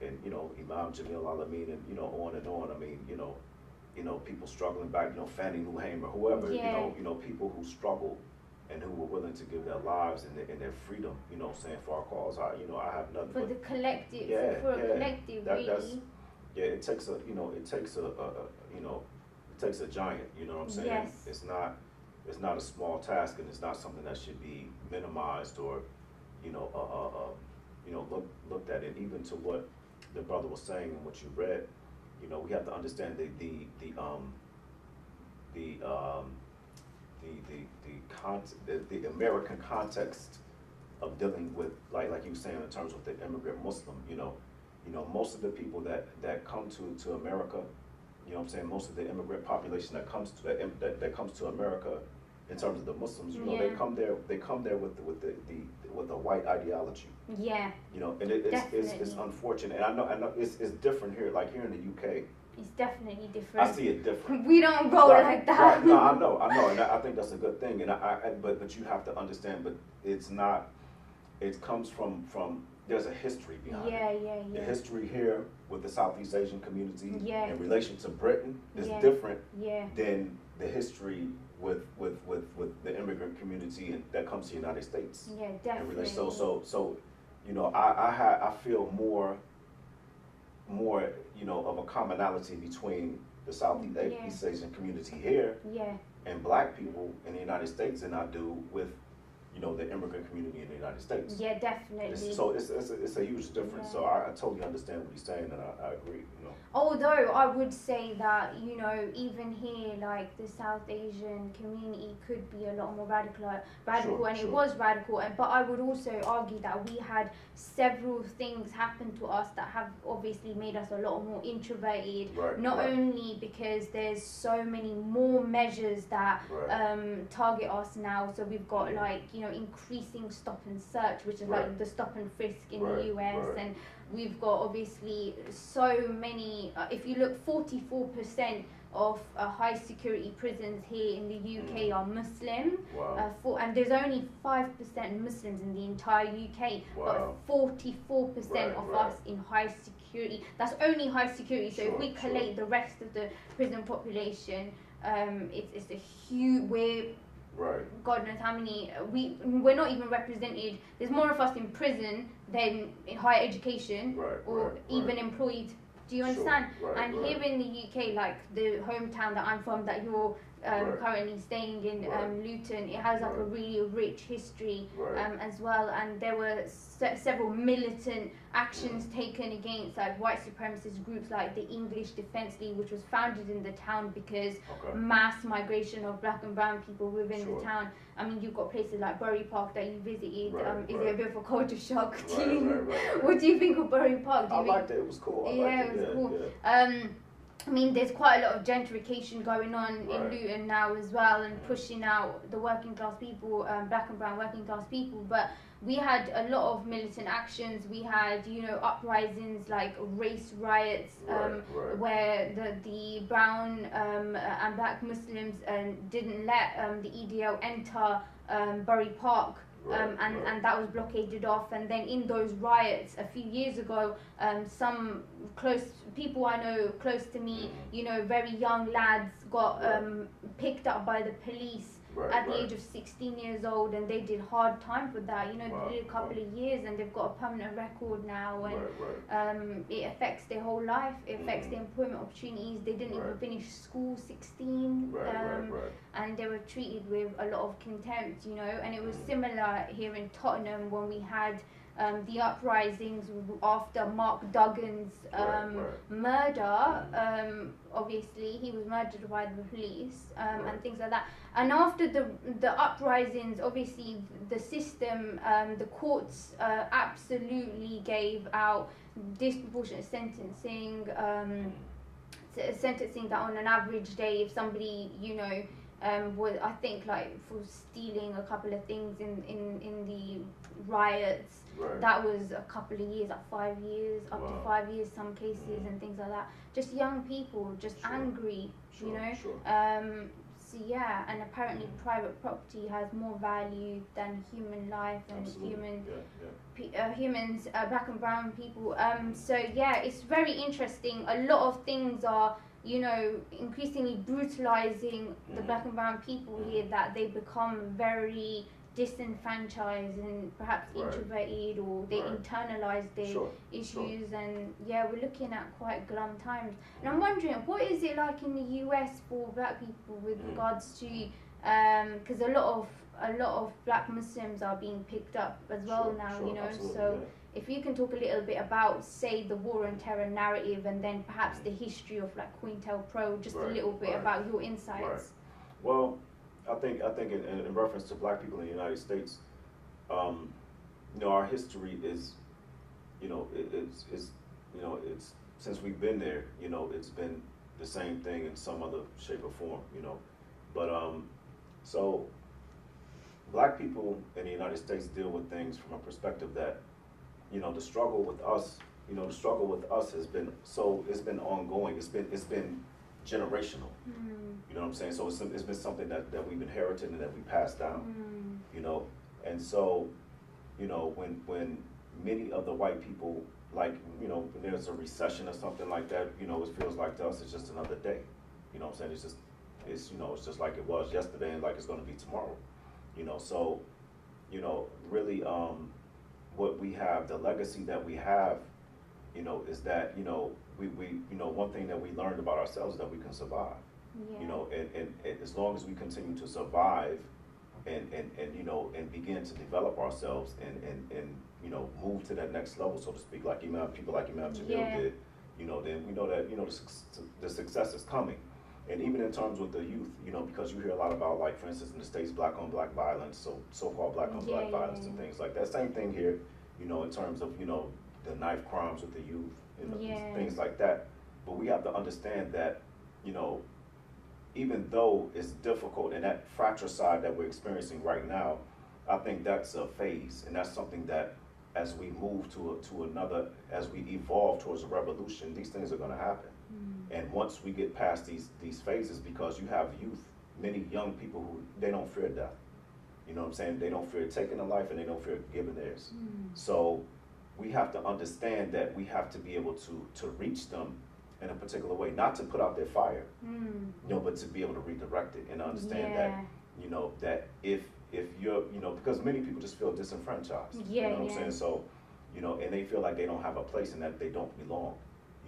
Imam Jamil Al Amin, and you know, on and on. I mean, you know, people struggling back, you know, Fannie Lou Hamer, whoever, you know, people who struggle and who were willing to give their lives and their freedom, you know, saying for our cause. I have nothing for but the collective, collective, really. It takes a, you know, it takes a giant, you know what I'm saying? Yes. It's not a small task, and it's not something that should be minimized or, you know, looked at. And even to what the brother was saying and what you read, you know, we have to understand the American context of dealing with, like you were saying, in terms of the immigrant Muslim. You know, most of the people that come to America, you know what I'm saying, most of the immigrant population that comes to America, in terms of the Muslims, you know, they come there with the white ideology. Yeah. You know, and it's unfortunate. And I know it's different here, like here in the UK. It's definitely different. I see it different. We don't roll like that. Right. No, I know, and I think that's a good thing. And but you have to understand, but it's not. It comes from there's a history behind it. Yeah. The history here with the Southeast Asian community in relation to Britain is different than the history with the immigrant community that comes to the United States. Yeah, definitely. So, you know, I feel more, you know, of a commonality between the Southeast Asian community here and black people in the United States than I do with, you know, the immigrant community in the United States. Yeah, definitely. It's a huge difference. So I totally understand what he's saying, and I agree, you know. Although I would say that, you know, even here, like the South Asian community could be a lot more radical, and it was radical. But I would also argue that we had several things happen to us that have obviously made us a lot more introverted. Not only because there's so many more measures that target us now. So we've got like, you know, increasing stop and search, which is like the stop and frisk in the US, and we've got obviously so many, if you look, 44% of high security prisons here in the UK are Muslim. And there's only 5% Muslims in the entire UK, but 44% of us in high security. That's only high security, so if we collate the rest of the prison population, it's a huge, God knows how many, we're not even represented. There's more of us in prison than in higher education or even employed. Do you understand? Here in the UK, like the hometown that I'm from, that you're currently staying in Luton. It has like a really rich history as well, and there were several militant actions taken against like white supremacist groups like the English Defence League, which was founded in the town because mass migration of black and brown people within the town. I mean, you've got places like Bury Park that you visited. Is it a bit of a culture shock to you? What do you think of Bury Park? I liked it. It was cool. It was cool. I mean, there's quite a lot of gentrification going on in Luton now as well, and pushing out the working class people, black and brown working class people. But we had a lot of militant actions. We had, you know, uprisings like race riots, where the brown and black Muslims didn't let the EDL enter Bury Park. And that was blockaded off, and then in those riots a few years ago, some close people I know close to me, you know, very young lads got picked up by the police at the age of 16 years old, and they did hard time for that. You know, they did a couple of years, and they've got a permanent record now, and it affects their whole life. It affects their employment opportunities. They didn't even finish school 16, and they were treated with a lot of contempt, you know. And it was similar here in Tottenham when we had the uprisings after Mark Duggan's murder. Obviously, he was murdered by the police, and things like that. And after the uprisings, obviously the system, the courts absolutely gave out disproportionate sentencing. Sentencing that on an average day, if somebody, you know, was, I think, like for stealing a couple of things in the riots, that was a couple of years, like 5 years, up to 5 years, some cases, and things like that. Just young people, just angry, you know. So yeah, and apparently private property has more value than human life and humans, black and brown people. So yeah, it's very interesting. A lot of things are, you know, increasingly brutalizing the black and brown people here, that they become very disenfranchised and perhaps introverted, or they internalize their issues, and yeah, we're looking at quite glum times. And I'm wondering, what is it like in the US for black people with regards to, because a lot of black Muslims are being picked up as well now, you know, so if you can talk a little bit about, say, the war on terror narrative, and then perhaps the history of like COINTELPRO, just a little bit about your insights. Well, I think in reference to black people in the United States, you know, our history is, you know, it's since we've been there, you know, it's been the same thing in some other shape or form, you know. But so black people in the United States deal with things from a perspective that, you know, the struggle with us has been, so it's been ongoing. It's been generational. You know what I'm saying? So it's been something that we've inherited and that we passed down. You know, and so, you know, when many of the white people, like, you know, when there's a recession or something like that, you know, it feels like to us it's just another day. You know what I'm saying? It's you know, it's just like it was yesterday and like it's going to be tomorrow. You know, so, you know, really, what we have, the legacy that we have, you know, is that, you know, we you know, one thing that we learned about ourselves is that we can survive. You know, and as long as we continue to survive and you know, and begin to develop ourselves and you know, move to that next level, so to speak, like people like Imam Jamil did, you know, then we know that, you know, the success is coming. And even in terms with the youth, you know, because you hear a lot about, like, for instance, in the States, black on black violence, so-called black on black violence and things like that. Same thing here, you know, in terms of, you know, the knife crimes with the youth and things like that. But we have to understand that, you know, even though it's difficult and that fratricide that we're experiencing right now, I think that's a phase, and that's something that as we move to another, as we evolve towards a revolution, these things are going to happen. And once we get past these phases, because you have youth, many young people who, they don't fear death. You know what I'm saying? They don't fear taking a life, and they don't fear giving theirs. So we have to understand that we have to be able to reach them in a particular way, not to put out their fire, you know, but to be able to redirect it and understand that, you know, that if you're, you know, because many people just feel disenfranchised, you know what I'm saying? So, you know, and they feel like they don't have a place and that they don't belong.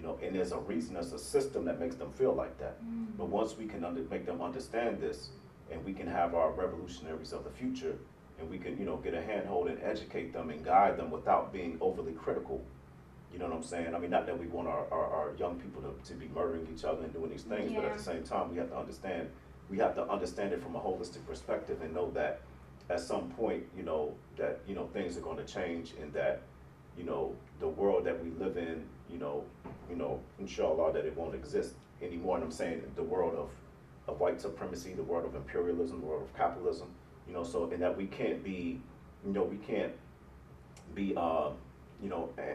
and there's a reason, there's a system that makes them feel like that. But once we can make them understand this, and we can have our revolutionaries of the future, and we can, get a handhold and educate them and guide them without being overly critical. You know what I'm saying? I mean, not that we want our young people to be murdering each other and doing these things, but at the same time, we have to understand it from a holistic perspective and know that at some point, that, things are going to change, and that, the world that we live in, inshallah, that it won't exist anymore. And I'm saying the world of white supremacy, the world of imperialism, the world of capitalism, so, and that we can't be,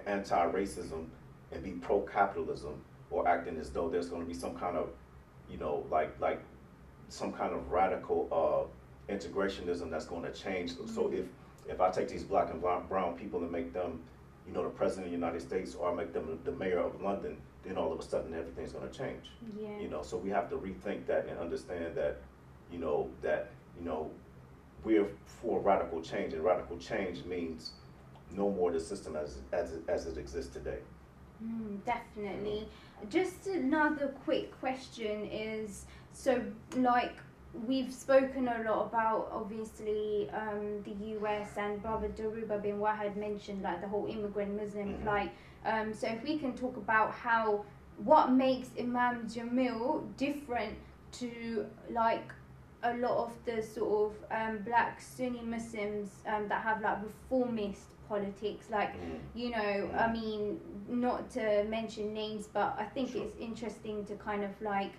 anti-racism and be pro-capitalism, or acting as though there's going to be some kind of, like some kind of radical integrationism that's going to change. So if I take these black and brown people and make them, the president of the United States, or I make them the mayor of London, then all of a sudden everything's going to change. So we have to rethink that and understand that, we're for radical change, and radical change means no more the system as it exists today. Definitely. Just another quick question is, so like, we've spoken a lot about, obviously, the US, and Brother Ibrahim Wahad mentioned like the whole immigrant Muslim plight. So if we can talk about what makes Imam Jamil different to like a lot of the sort of black Sunni Muslims that have like reformist politics, like, I mean, not to mention names, but I think it's interesting to kind of like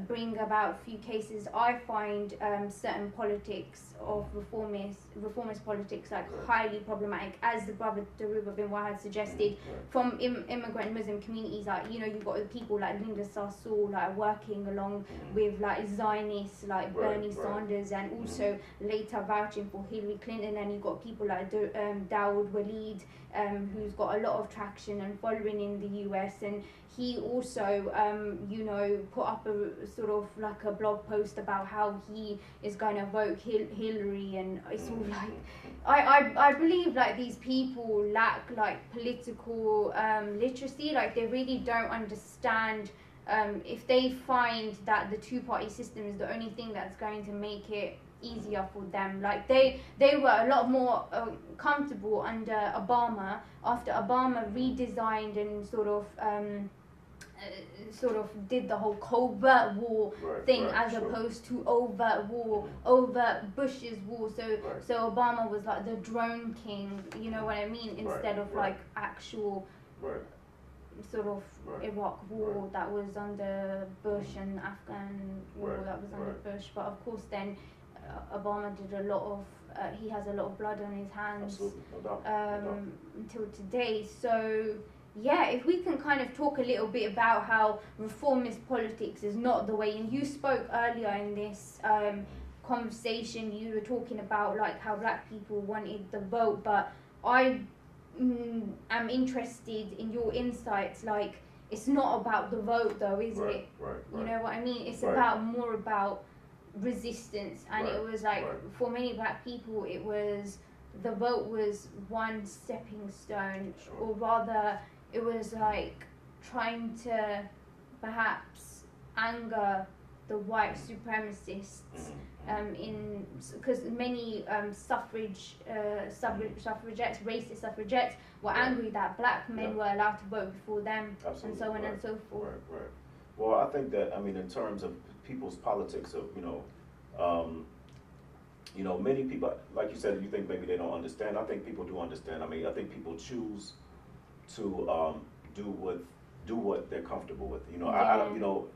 bring about a few cases. I find certain politics of reformist politics like highly problematic, as the Brother Ibrahim Wahad suggested, from immigrant Muslim communities. Like, you've got people like Linda Sarsour like working along with like Zionists like Bernie Sanders, and also later vouching for Hillary Clinton, and you've got people like Dawood Walid, who's got a lot of traction and following in the US, and he also put up a sort of like a blog post about how he is going to vote Hillary, and it's all like, I believe like these people lack like political literacy. Like, they really don't understand. If they find that the two-party system is the only thing that's going to make it easier for them, like they were a lot more comfortable under Obama, after Obama redesigned and sort of did the whole covert war thing, as opposed to overt war, overt Bush's war. So Obama was like the drone king, you know what I mean, instead of like actual sort of Iraq war that was under Bush, and Afghan war that was under Bush. But of course then Obama did a lot of he has a lot of blood on his hands. Absolutely. No doubt. Until today. So yeah, if we can kind of talk a little bit about how reformist politics is not the way, and you spoke earlier in this conversation, you were talking about like how black people wanted the vote, but I am interested in your insights. Like, it's not about the vote though, is it? You know what I mean? It's about more about resistance, and it was like for many black people, it was the vote was one stepping stone, or rather it was like trying to perhaps anger the white supremacists, because many suffragettes, racist suffragettes were angry that black men were allowed to vote before them, and so on and so forth. Well, I think that, I mean, in terms of people's politics of, many people, like you said, you think maybe they don't understand. I think people do understand. I mean, I think people choose to do what they're comfortable with. I don't,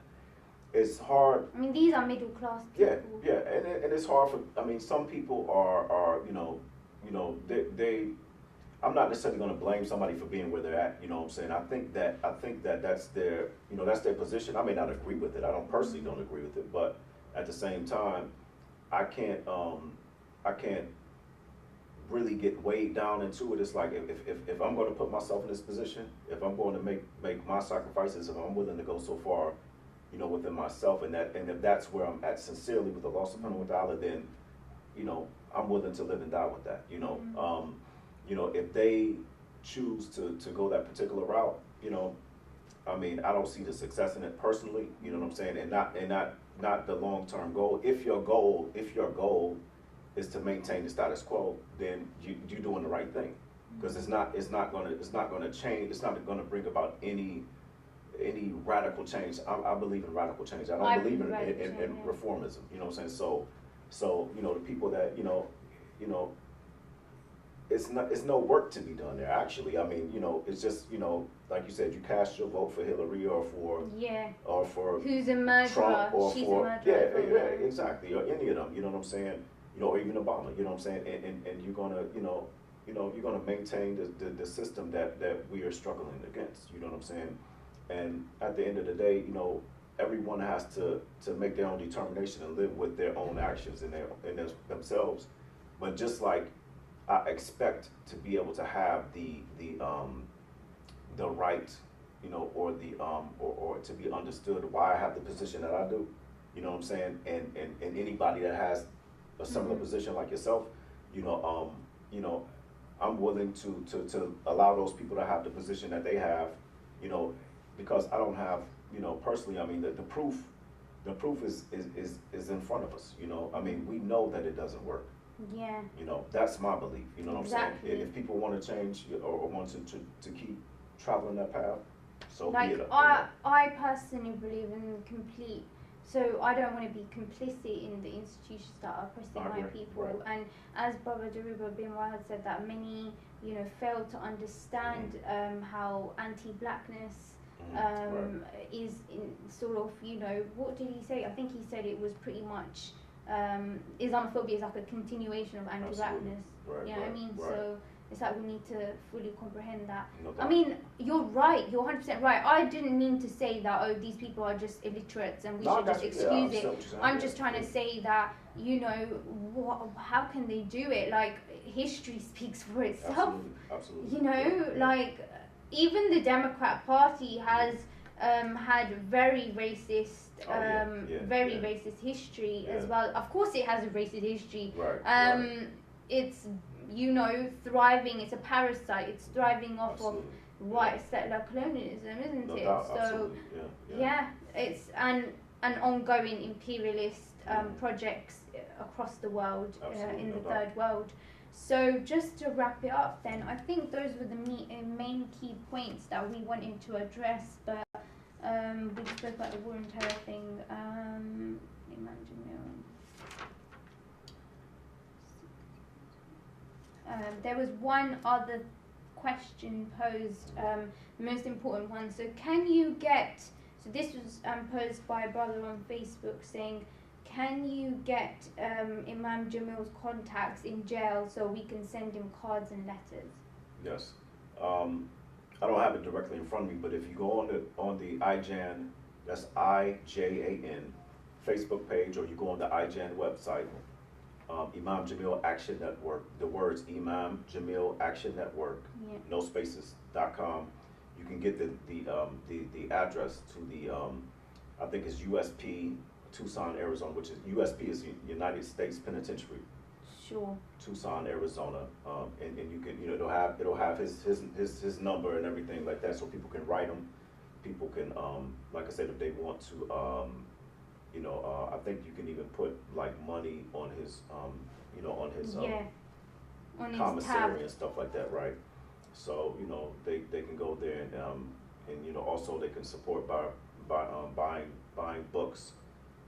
it's hard. I mean, these are middle class people. Yeah, and it's hard for. I mean, some people are they. I'm not necessarily going to blame somebody for being where they're at. You know what I'm saying? I think that that's their that's their position. I may not agree with it. I personally don't agree with it, but at the same time, I can't really get weighed down into it. It's like if I'm going to put myself in this position, if I'm going to make my sacrifices, if I'm willing to go so far, within myself, and if that's where I'm at sincerely with Allah subhanahu wa ta'ala, then, I'm willing to live and die with that. If they choose to go that particular route, I mean, I don't see the success in it personally. You know what I'm saying? And not the long-term goal. If your goal is to maintain the status quo, then you're doing the right thing, because it's not gonna change. It's not gonna bring about any radical change. I believe in radical change. I don't believe in reformism. You know what I'm saying? So you know, the people that you know, it's no work to be done there. Actually, I mean, you know, it's just, you know, like you said, you cast your vote for Hillary or for who's a murderer, Trump or she's for a murderer. yeah, exactly, or any of them. You know what I'm saying? You know, or even Obama. You know what I'm saying? And you're gonna you're gonna maintain the system that we are struggling against. You know what I'm saying? And at the end of the day, you know, everyone has to make their own determination and live with their own actions and themselves. But just like I expect to be able to have the right, you know, or or to be understood why I have the position that I do. You know what I'm saying? And anybody that has a similar position like yourself, you know, I'm willing to allow those people to have the position that they have, you know, because I don't have, you know, personally, I mean, the proof is in front of us. You know, I mean, we know that it doesn't work. Yeah. You know, that's my belief. You know what Exactly. I'm saying? If people want to change or want to keep traveling that path, so Like, be it. I personally believe in complete. So I don't want to be complicit in the institutions that are oppressing my people. Right. And as Brother Ibrahim had said, that many, you know, fail to understand how anti-blackness is in sort of, you know, what did he say? I think he said it was pretty much Islamophobia is like a continuation of anti-blackness. Right, you know what I mean? right. So it's like we need to fully comprehend that. No I doubt. mean, you're right. You're 100% right. I didn't mean to say that, oh, these people are just illiterates and we should just excuse it. I'm just trying to say that, you know, how can they do it? Like, history speaks for itself. Absolutely. You know, like, even the Democrat Party has had very racist, racist history as well. Of course, it has a racist history. Right. It's, you know, thriving. It's a parasite. It's thriving off of white settler colonialism, isn't it? Doubt. So it's an ongoing imperialist projects across the world in the third world. So just to wrap it up then, I think those were the main key points that we wanted to address, but we spoke about the war and terror thing, Imam Jamil. There was one other question posed, the most important one. So can you get, so this was posed by a brother on Facebook saying, can you get Imam Jamil's contacts in jail so we can send him cards and letters? Yes. I don't have it directly in front of me, but if you go on the IJAN, that's IJAN, Facebook page, or you go on the IJAN website, Imam Jamil Action Network, the words Imam Jamil Action Network, no spaces.com. You can get the address to the I think it's USP Tucson, Arizona, which is USP is United States Penitentiary. Sure. Tucson, Arizona, and you can, you know, it'll have his number and everything like that, so people can write him. People can, like I said, if they want to, you know, I think you can even put like money on his, you know, on his commissary and stuff like that, right? So you know, they can go there and you know, also they can support by buying books.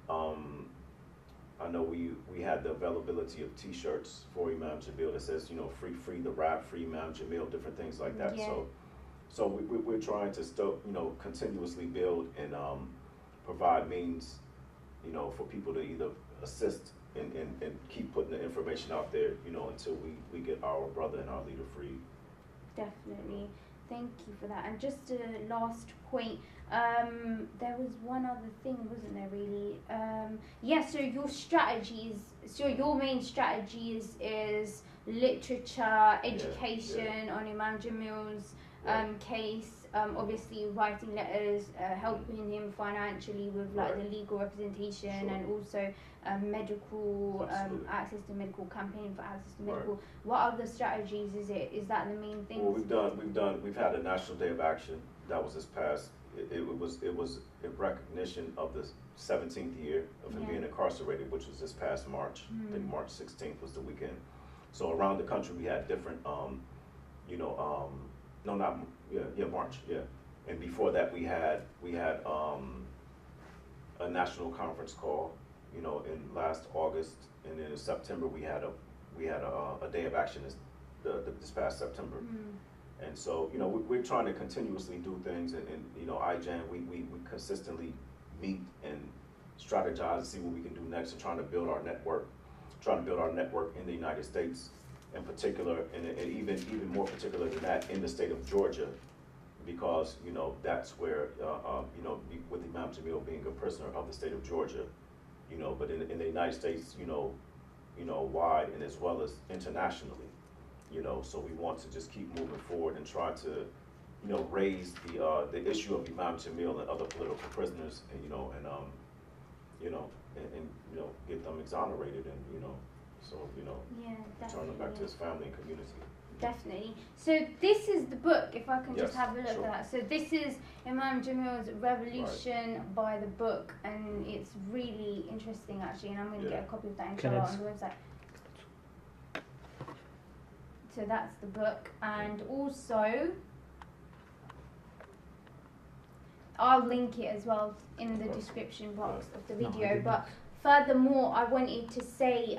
I know we had the availability of T-shirts for Imam Jamil that says, you know, free the rap, free Imam Jamil, different things like that. Yeah. So we're trying to still, you know, continuously build and provide means, you know, for people to either assist and keep putting the information out there, you know, until we get our brother and our leader free. Definitely. Thank you for that. And just a last point, there was one other thing, wasn't there, really? So your main strategy is literature, education on Imam Jamil's case, obviously writing letters, helping him financially with like the legal representation and also medical access to medical, campaign for access to medical. What other strategies is it? Is that the main thing? Well, we've had a National Day of Action that was this past. It was in recognition of the 17th year of him being incarcerated, which was this past March. I think March 16th was the weekend. So around the country we had different, March, and before that we had a national conference call, in last August, and then in September we had a day of action this past September. And so, we're trying to continuously do things, and IJAN, we consistently meet and strategize and see what we can do next, and trying to build our network in the United States in particular, and even more particular than that, in the state of Georgia, because, that's where, with Imam Jamil being a prisoner of the state of Georgia, but in the United States, wide and as well as internationally. So we want to just keep moving forward and try to, raise the issue of Imam Jamil and other political prisoners, and get them exonerated, and return them back to his family and community. Definitely. So this is the book, if I can just have a look at that. So this is Imam Jamil's Revolution by the book, and it's really interesting actually, and I'm going to get a copy of that inshallah on the website. So that's the book, and also I'll link it as well in the description box of the video. But furthermore, I wanted to say,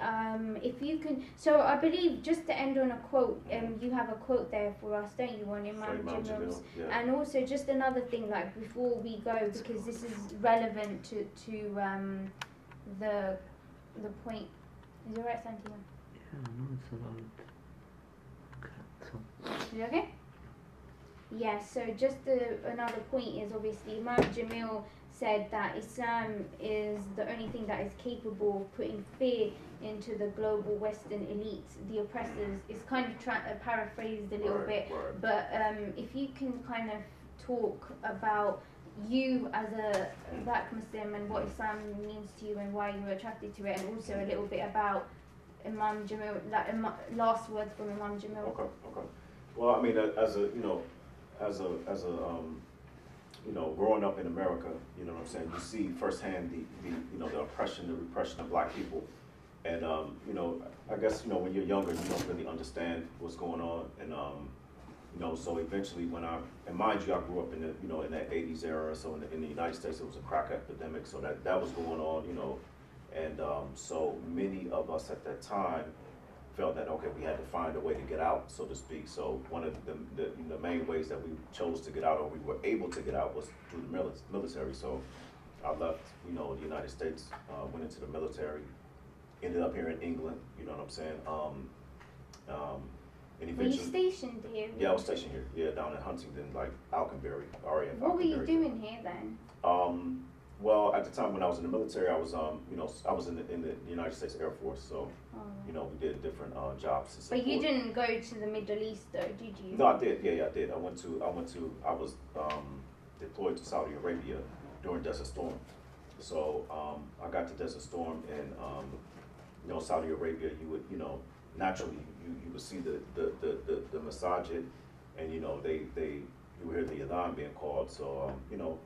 if you can, so I believe, just to end on a quote, you have a quote there for us, don't you, on Imam Jamil's? And also just another thing, like before we go, because this is relevant to the point. Is it right, Santiago? Yeah, no, it's about. You okay? Yeah, so just another point is, obviously Imam Jamil said that Islam is the only thing that is capable of putting fear into the global Western elites, the oppressors. It's kind of paraphrased a little bit, but if you can kind of talk about you as a black Muslim and what Islam means to you and why you were attracted to it, and also a little bit about Imam Jamil, like last words from Imam Jamil. Okay. Well, I mean, growing up in America, what I'm saying, you see firsthand the oppression, the repression of black people, and I guess when you're younger, you don't really understand what's going on, and so eventually and mind you, I grew up in the in that 80s era, so in the United States it was a crack epidemic, so that was going on, and so many of us at that time felt that, okay, we had to find a way to get out, so to speak. So one of the main ways that we chose to get out, or we were able to get out, was through the military. So I left, the United States, went into the military, ended up here in England, you know what I'm saying? And eventually, were you stationed here? Yeah, I was stationed here, down in Huntingdon, like Alconbury, RAF. What were you doing here then? Well, at the time when I was in the military, I was, I was in the United States Air Force, so, we did different jobs to support. But you didn't go to the Middle East, though, did you? No, I did. Yeah, I did. I was deployed to Saudi Arabia during Desert Storm. So I got to Desert Storm, and Saudi Arabia, you would, naturally, you would see the masajid, and you would hear the adhan being called, so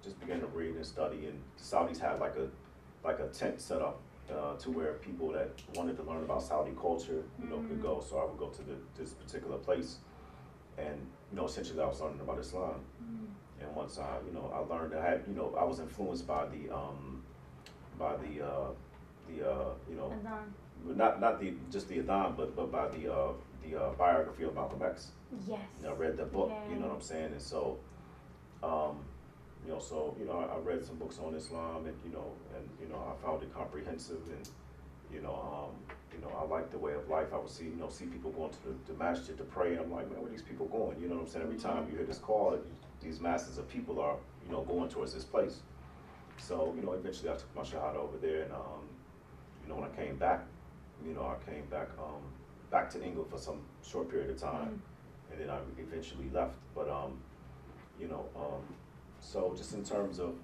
just began to read and study, and the Saudis had like a tent set up to where people that wanted to learn about Saudi culture, could go. So I would go to this particular place, and essentially I was learning about Islam. And once I learned, I had I was influenced by the not just the adhan, but by the biography of Malcolm X. Yes. I read the book, you know what I'm saying, and so, I read some books on Islam, and I found it comprehensive, and I liked the way of life. I would see people going to the masjid to pray, and I'm like, man, where are these people going? You know what I'm saying? Every time you hear this call, these masses of people are going towards this place. So eventually I took my shahada over there, and when I came back, back to England for some short period of time. And then I eventually left, but you know, so just in terms of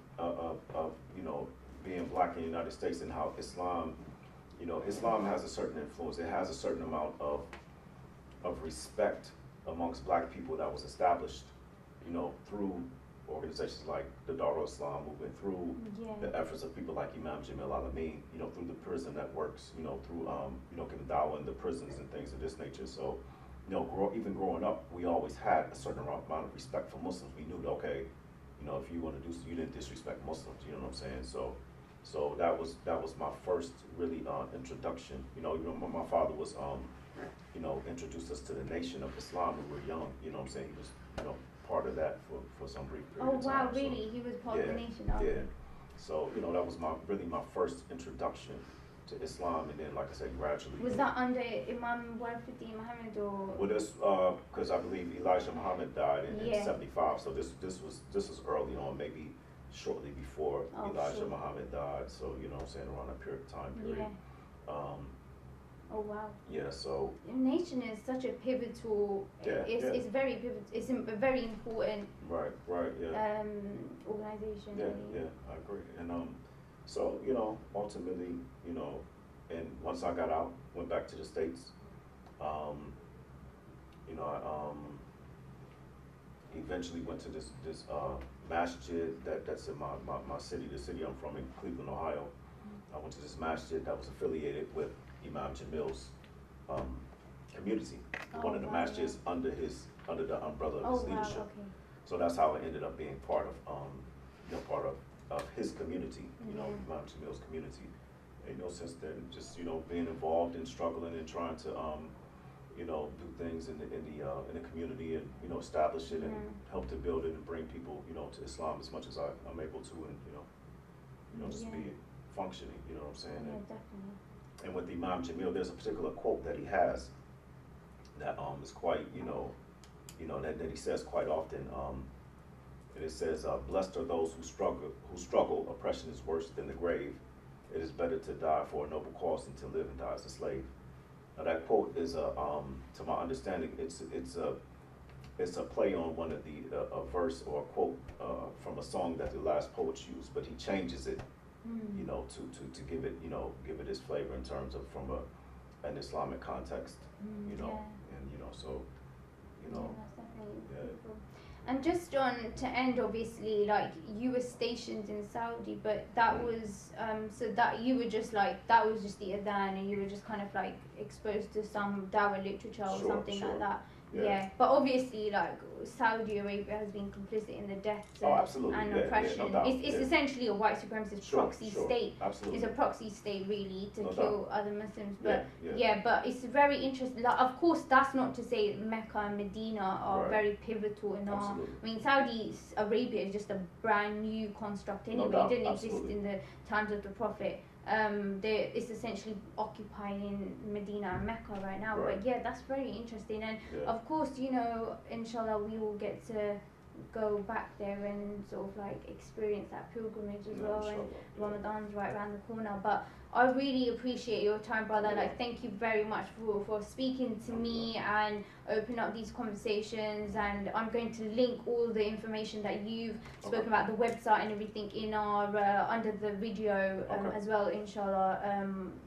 you know, being black in the United States and how Islam, you know, Islam has a certain influence. It has a certain amount of respect amongst black people that was established, you know, through organizations like the Darul Islam movement, through the efforts of people like Imam Jamil Al Amin, you know, through the prison networks, you know, through you know, giving dawah in the prisons and things of this nature. So, you know, even growing up, we always had a certain amount of respect for Muslims. We knew that, okay, you know, if you want to do, you didn't disrespect Muslims. You know what I'm saying? So that was my first really introduction. You know, my father was you know, introduced us to the Nation of Islam when we were young. You know what I'm saying? He was, you know, part of that for some brief period of time. Oh wow, really? He was part of the Nation. Yeah. So, you know, that was really my first introduction to Islam, and then, like I said, gradually. Was that under Imam Warfati Muhammad or? Well, this because I believe Elijah Muhammad died in '75, so this was early on, maybe shortly before Elijah Muhammad died. So, you know what I'm saying, around that period of time period. Yeah. Oh wow. Yeah. So. Nation is such a pivotal. It's very pivotal. It's a very important. Right. Yeah. Organization. Yeah. Really. Yeah. I agree. And so, you know, ultimately, you know, and once I got out, went back to the States. You know, I eventually went to this masjid that's in my city, the city I'm from in Cleveland, Ohio. I went to this masjid that was affiliated with Imam Jamil's community, one of the masjids under the umbrella of his leadership. Okay. So that's how I ended up being part of you know, part of his community, you know, Imam Jamil's community. And, you know, since then, just, you know, being involved and struggling and trying to you know, do things in the community and, you know, establish it and help to build it and bring people, you know, to Islam as much as I'm able to, and you know, just be functioning. You know what I'm saying? Yeah, definitely. And with Imam Jamil, there's a particular quote that he has that is quite, you know, that he says quite often. And it says, "Blessed are those who struggle. Oppression is worse than the grave. It is better to die for a noble cause than to live and die as a slave." Now that quote is to my understanding, it's a play on one of the a verse or a quote from a song that the last poets used, but he changes it, you know, to give it, you know, give it its flavor in terms of from an Islamic context, you know, and, you know, so, you know, that's definitely beautiful. And just to end, obviously, like, you were stationed in Saudi, but that was so that you were just like, that was just the adhan, and you were just kind of like exposed to some dawah literature or something like that. Yeah, but obviously, like, Saudi Arabia has been complicit in the deaths and oppression. No, it's essentially a white supremacist proxy state. Absolutely. It's a proxy state, really, to kill other Muslims. But yeah, but it's very interesting. Like, of course, that's not to say Mecca and Medina are very pivotal in our. I mean, Saudi Arabia is just a brand new construct anyway. It didn't exist in the times of the Prophet. It's essentially occupying Medina and Mecca right now. But yeah, that's very interesting. And of course, you know, inshallah, we will get to go back there and sort of like experience that pilgrimage as well. And Ramadan's right around the corner. But I really appreciate your time, brother. Like, thank you very much for speaking to me and open up these conversations. And I'm going to link all the information that you've spoken about, the website and everything, in our under the video as well, inshallah.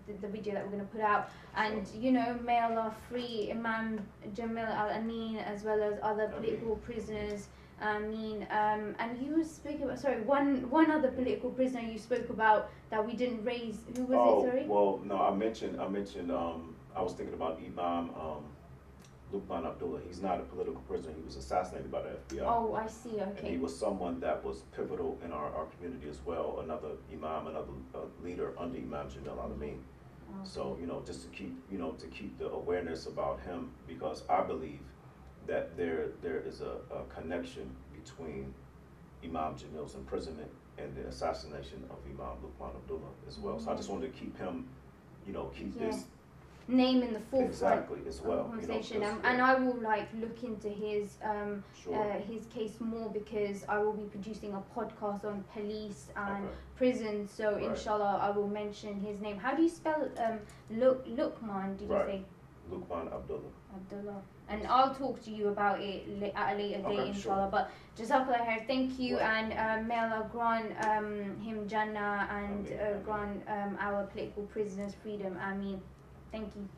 The video that we're going to put out. And you know, may Allah free Imam Jamil Al Amin as well as other political prisoners. Ameen. And you spoke about, sorry, one other political prisoner you spoke about that we didn't raise. Who was it? Sorry. Well, no, I mentioned. I was thinking about Imam Luqman Abdullah. He's not a political prisoner. He was assassinated by the FBI. Oh, I see. Okay. And he was someone that was pivotal in our community as well. Another imam, another leader under Imam Jamil Al Amin. Okay. So, you know, just to keep the awareness about him, because I believe that there is a connection between Imam Jamil's imprisonment and the assassination of Imam Luqman Abdullah as well. So I just wanted to keep him, you know, keep this name in the forefront as well. Conversation. You know, and I will like look into his case more, because I will be producing a podcast on police and prisons. So inshallah, I will mention his name. How do you spell Luqman? Did you say? Lukman Abdullah. Abdullah. And I'll talk to you about it at a later date, Okay, inshallah. sure. But Jazakallah khair, thank you, Right. and may Allah grant him Jannah and Ameen, ameen. grant our political prisoners freedom. Ameen. Thank you.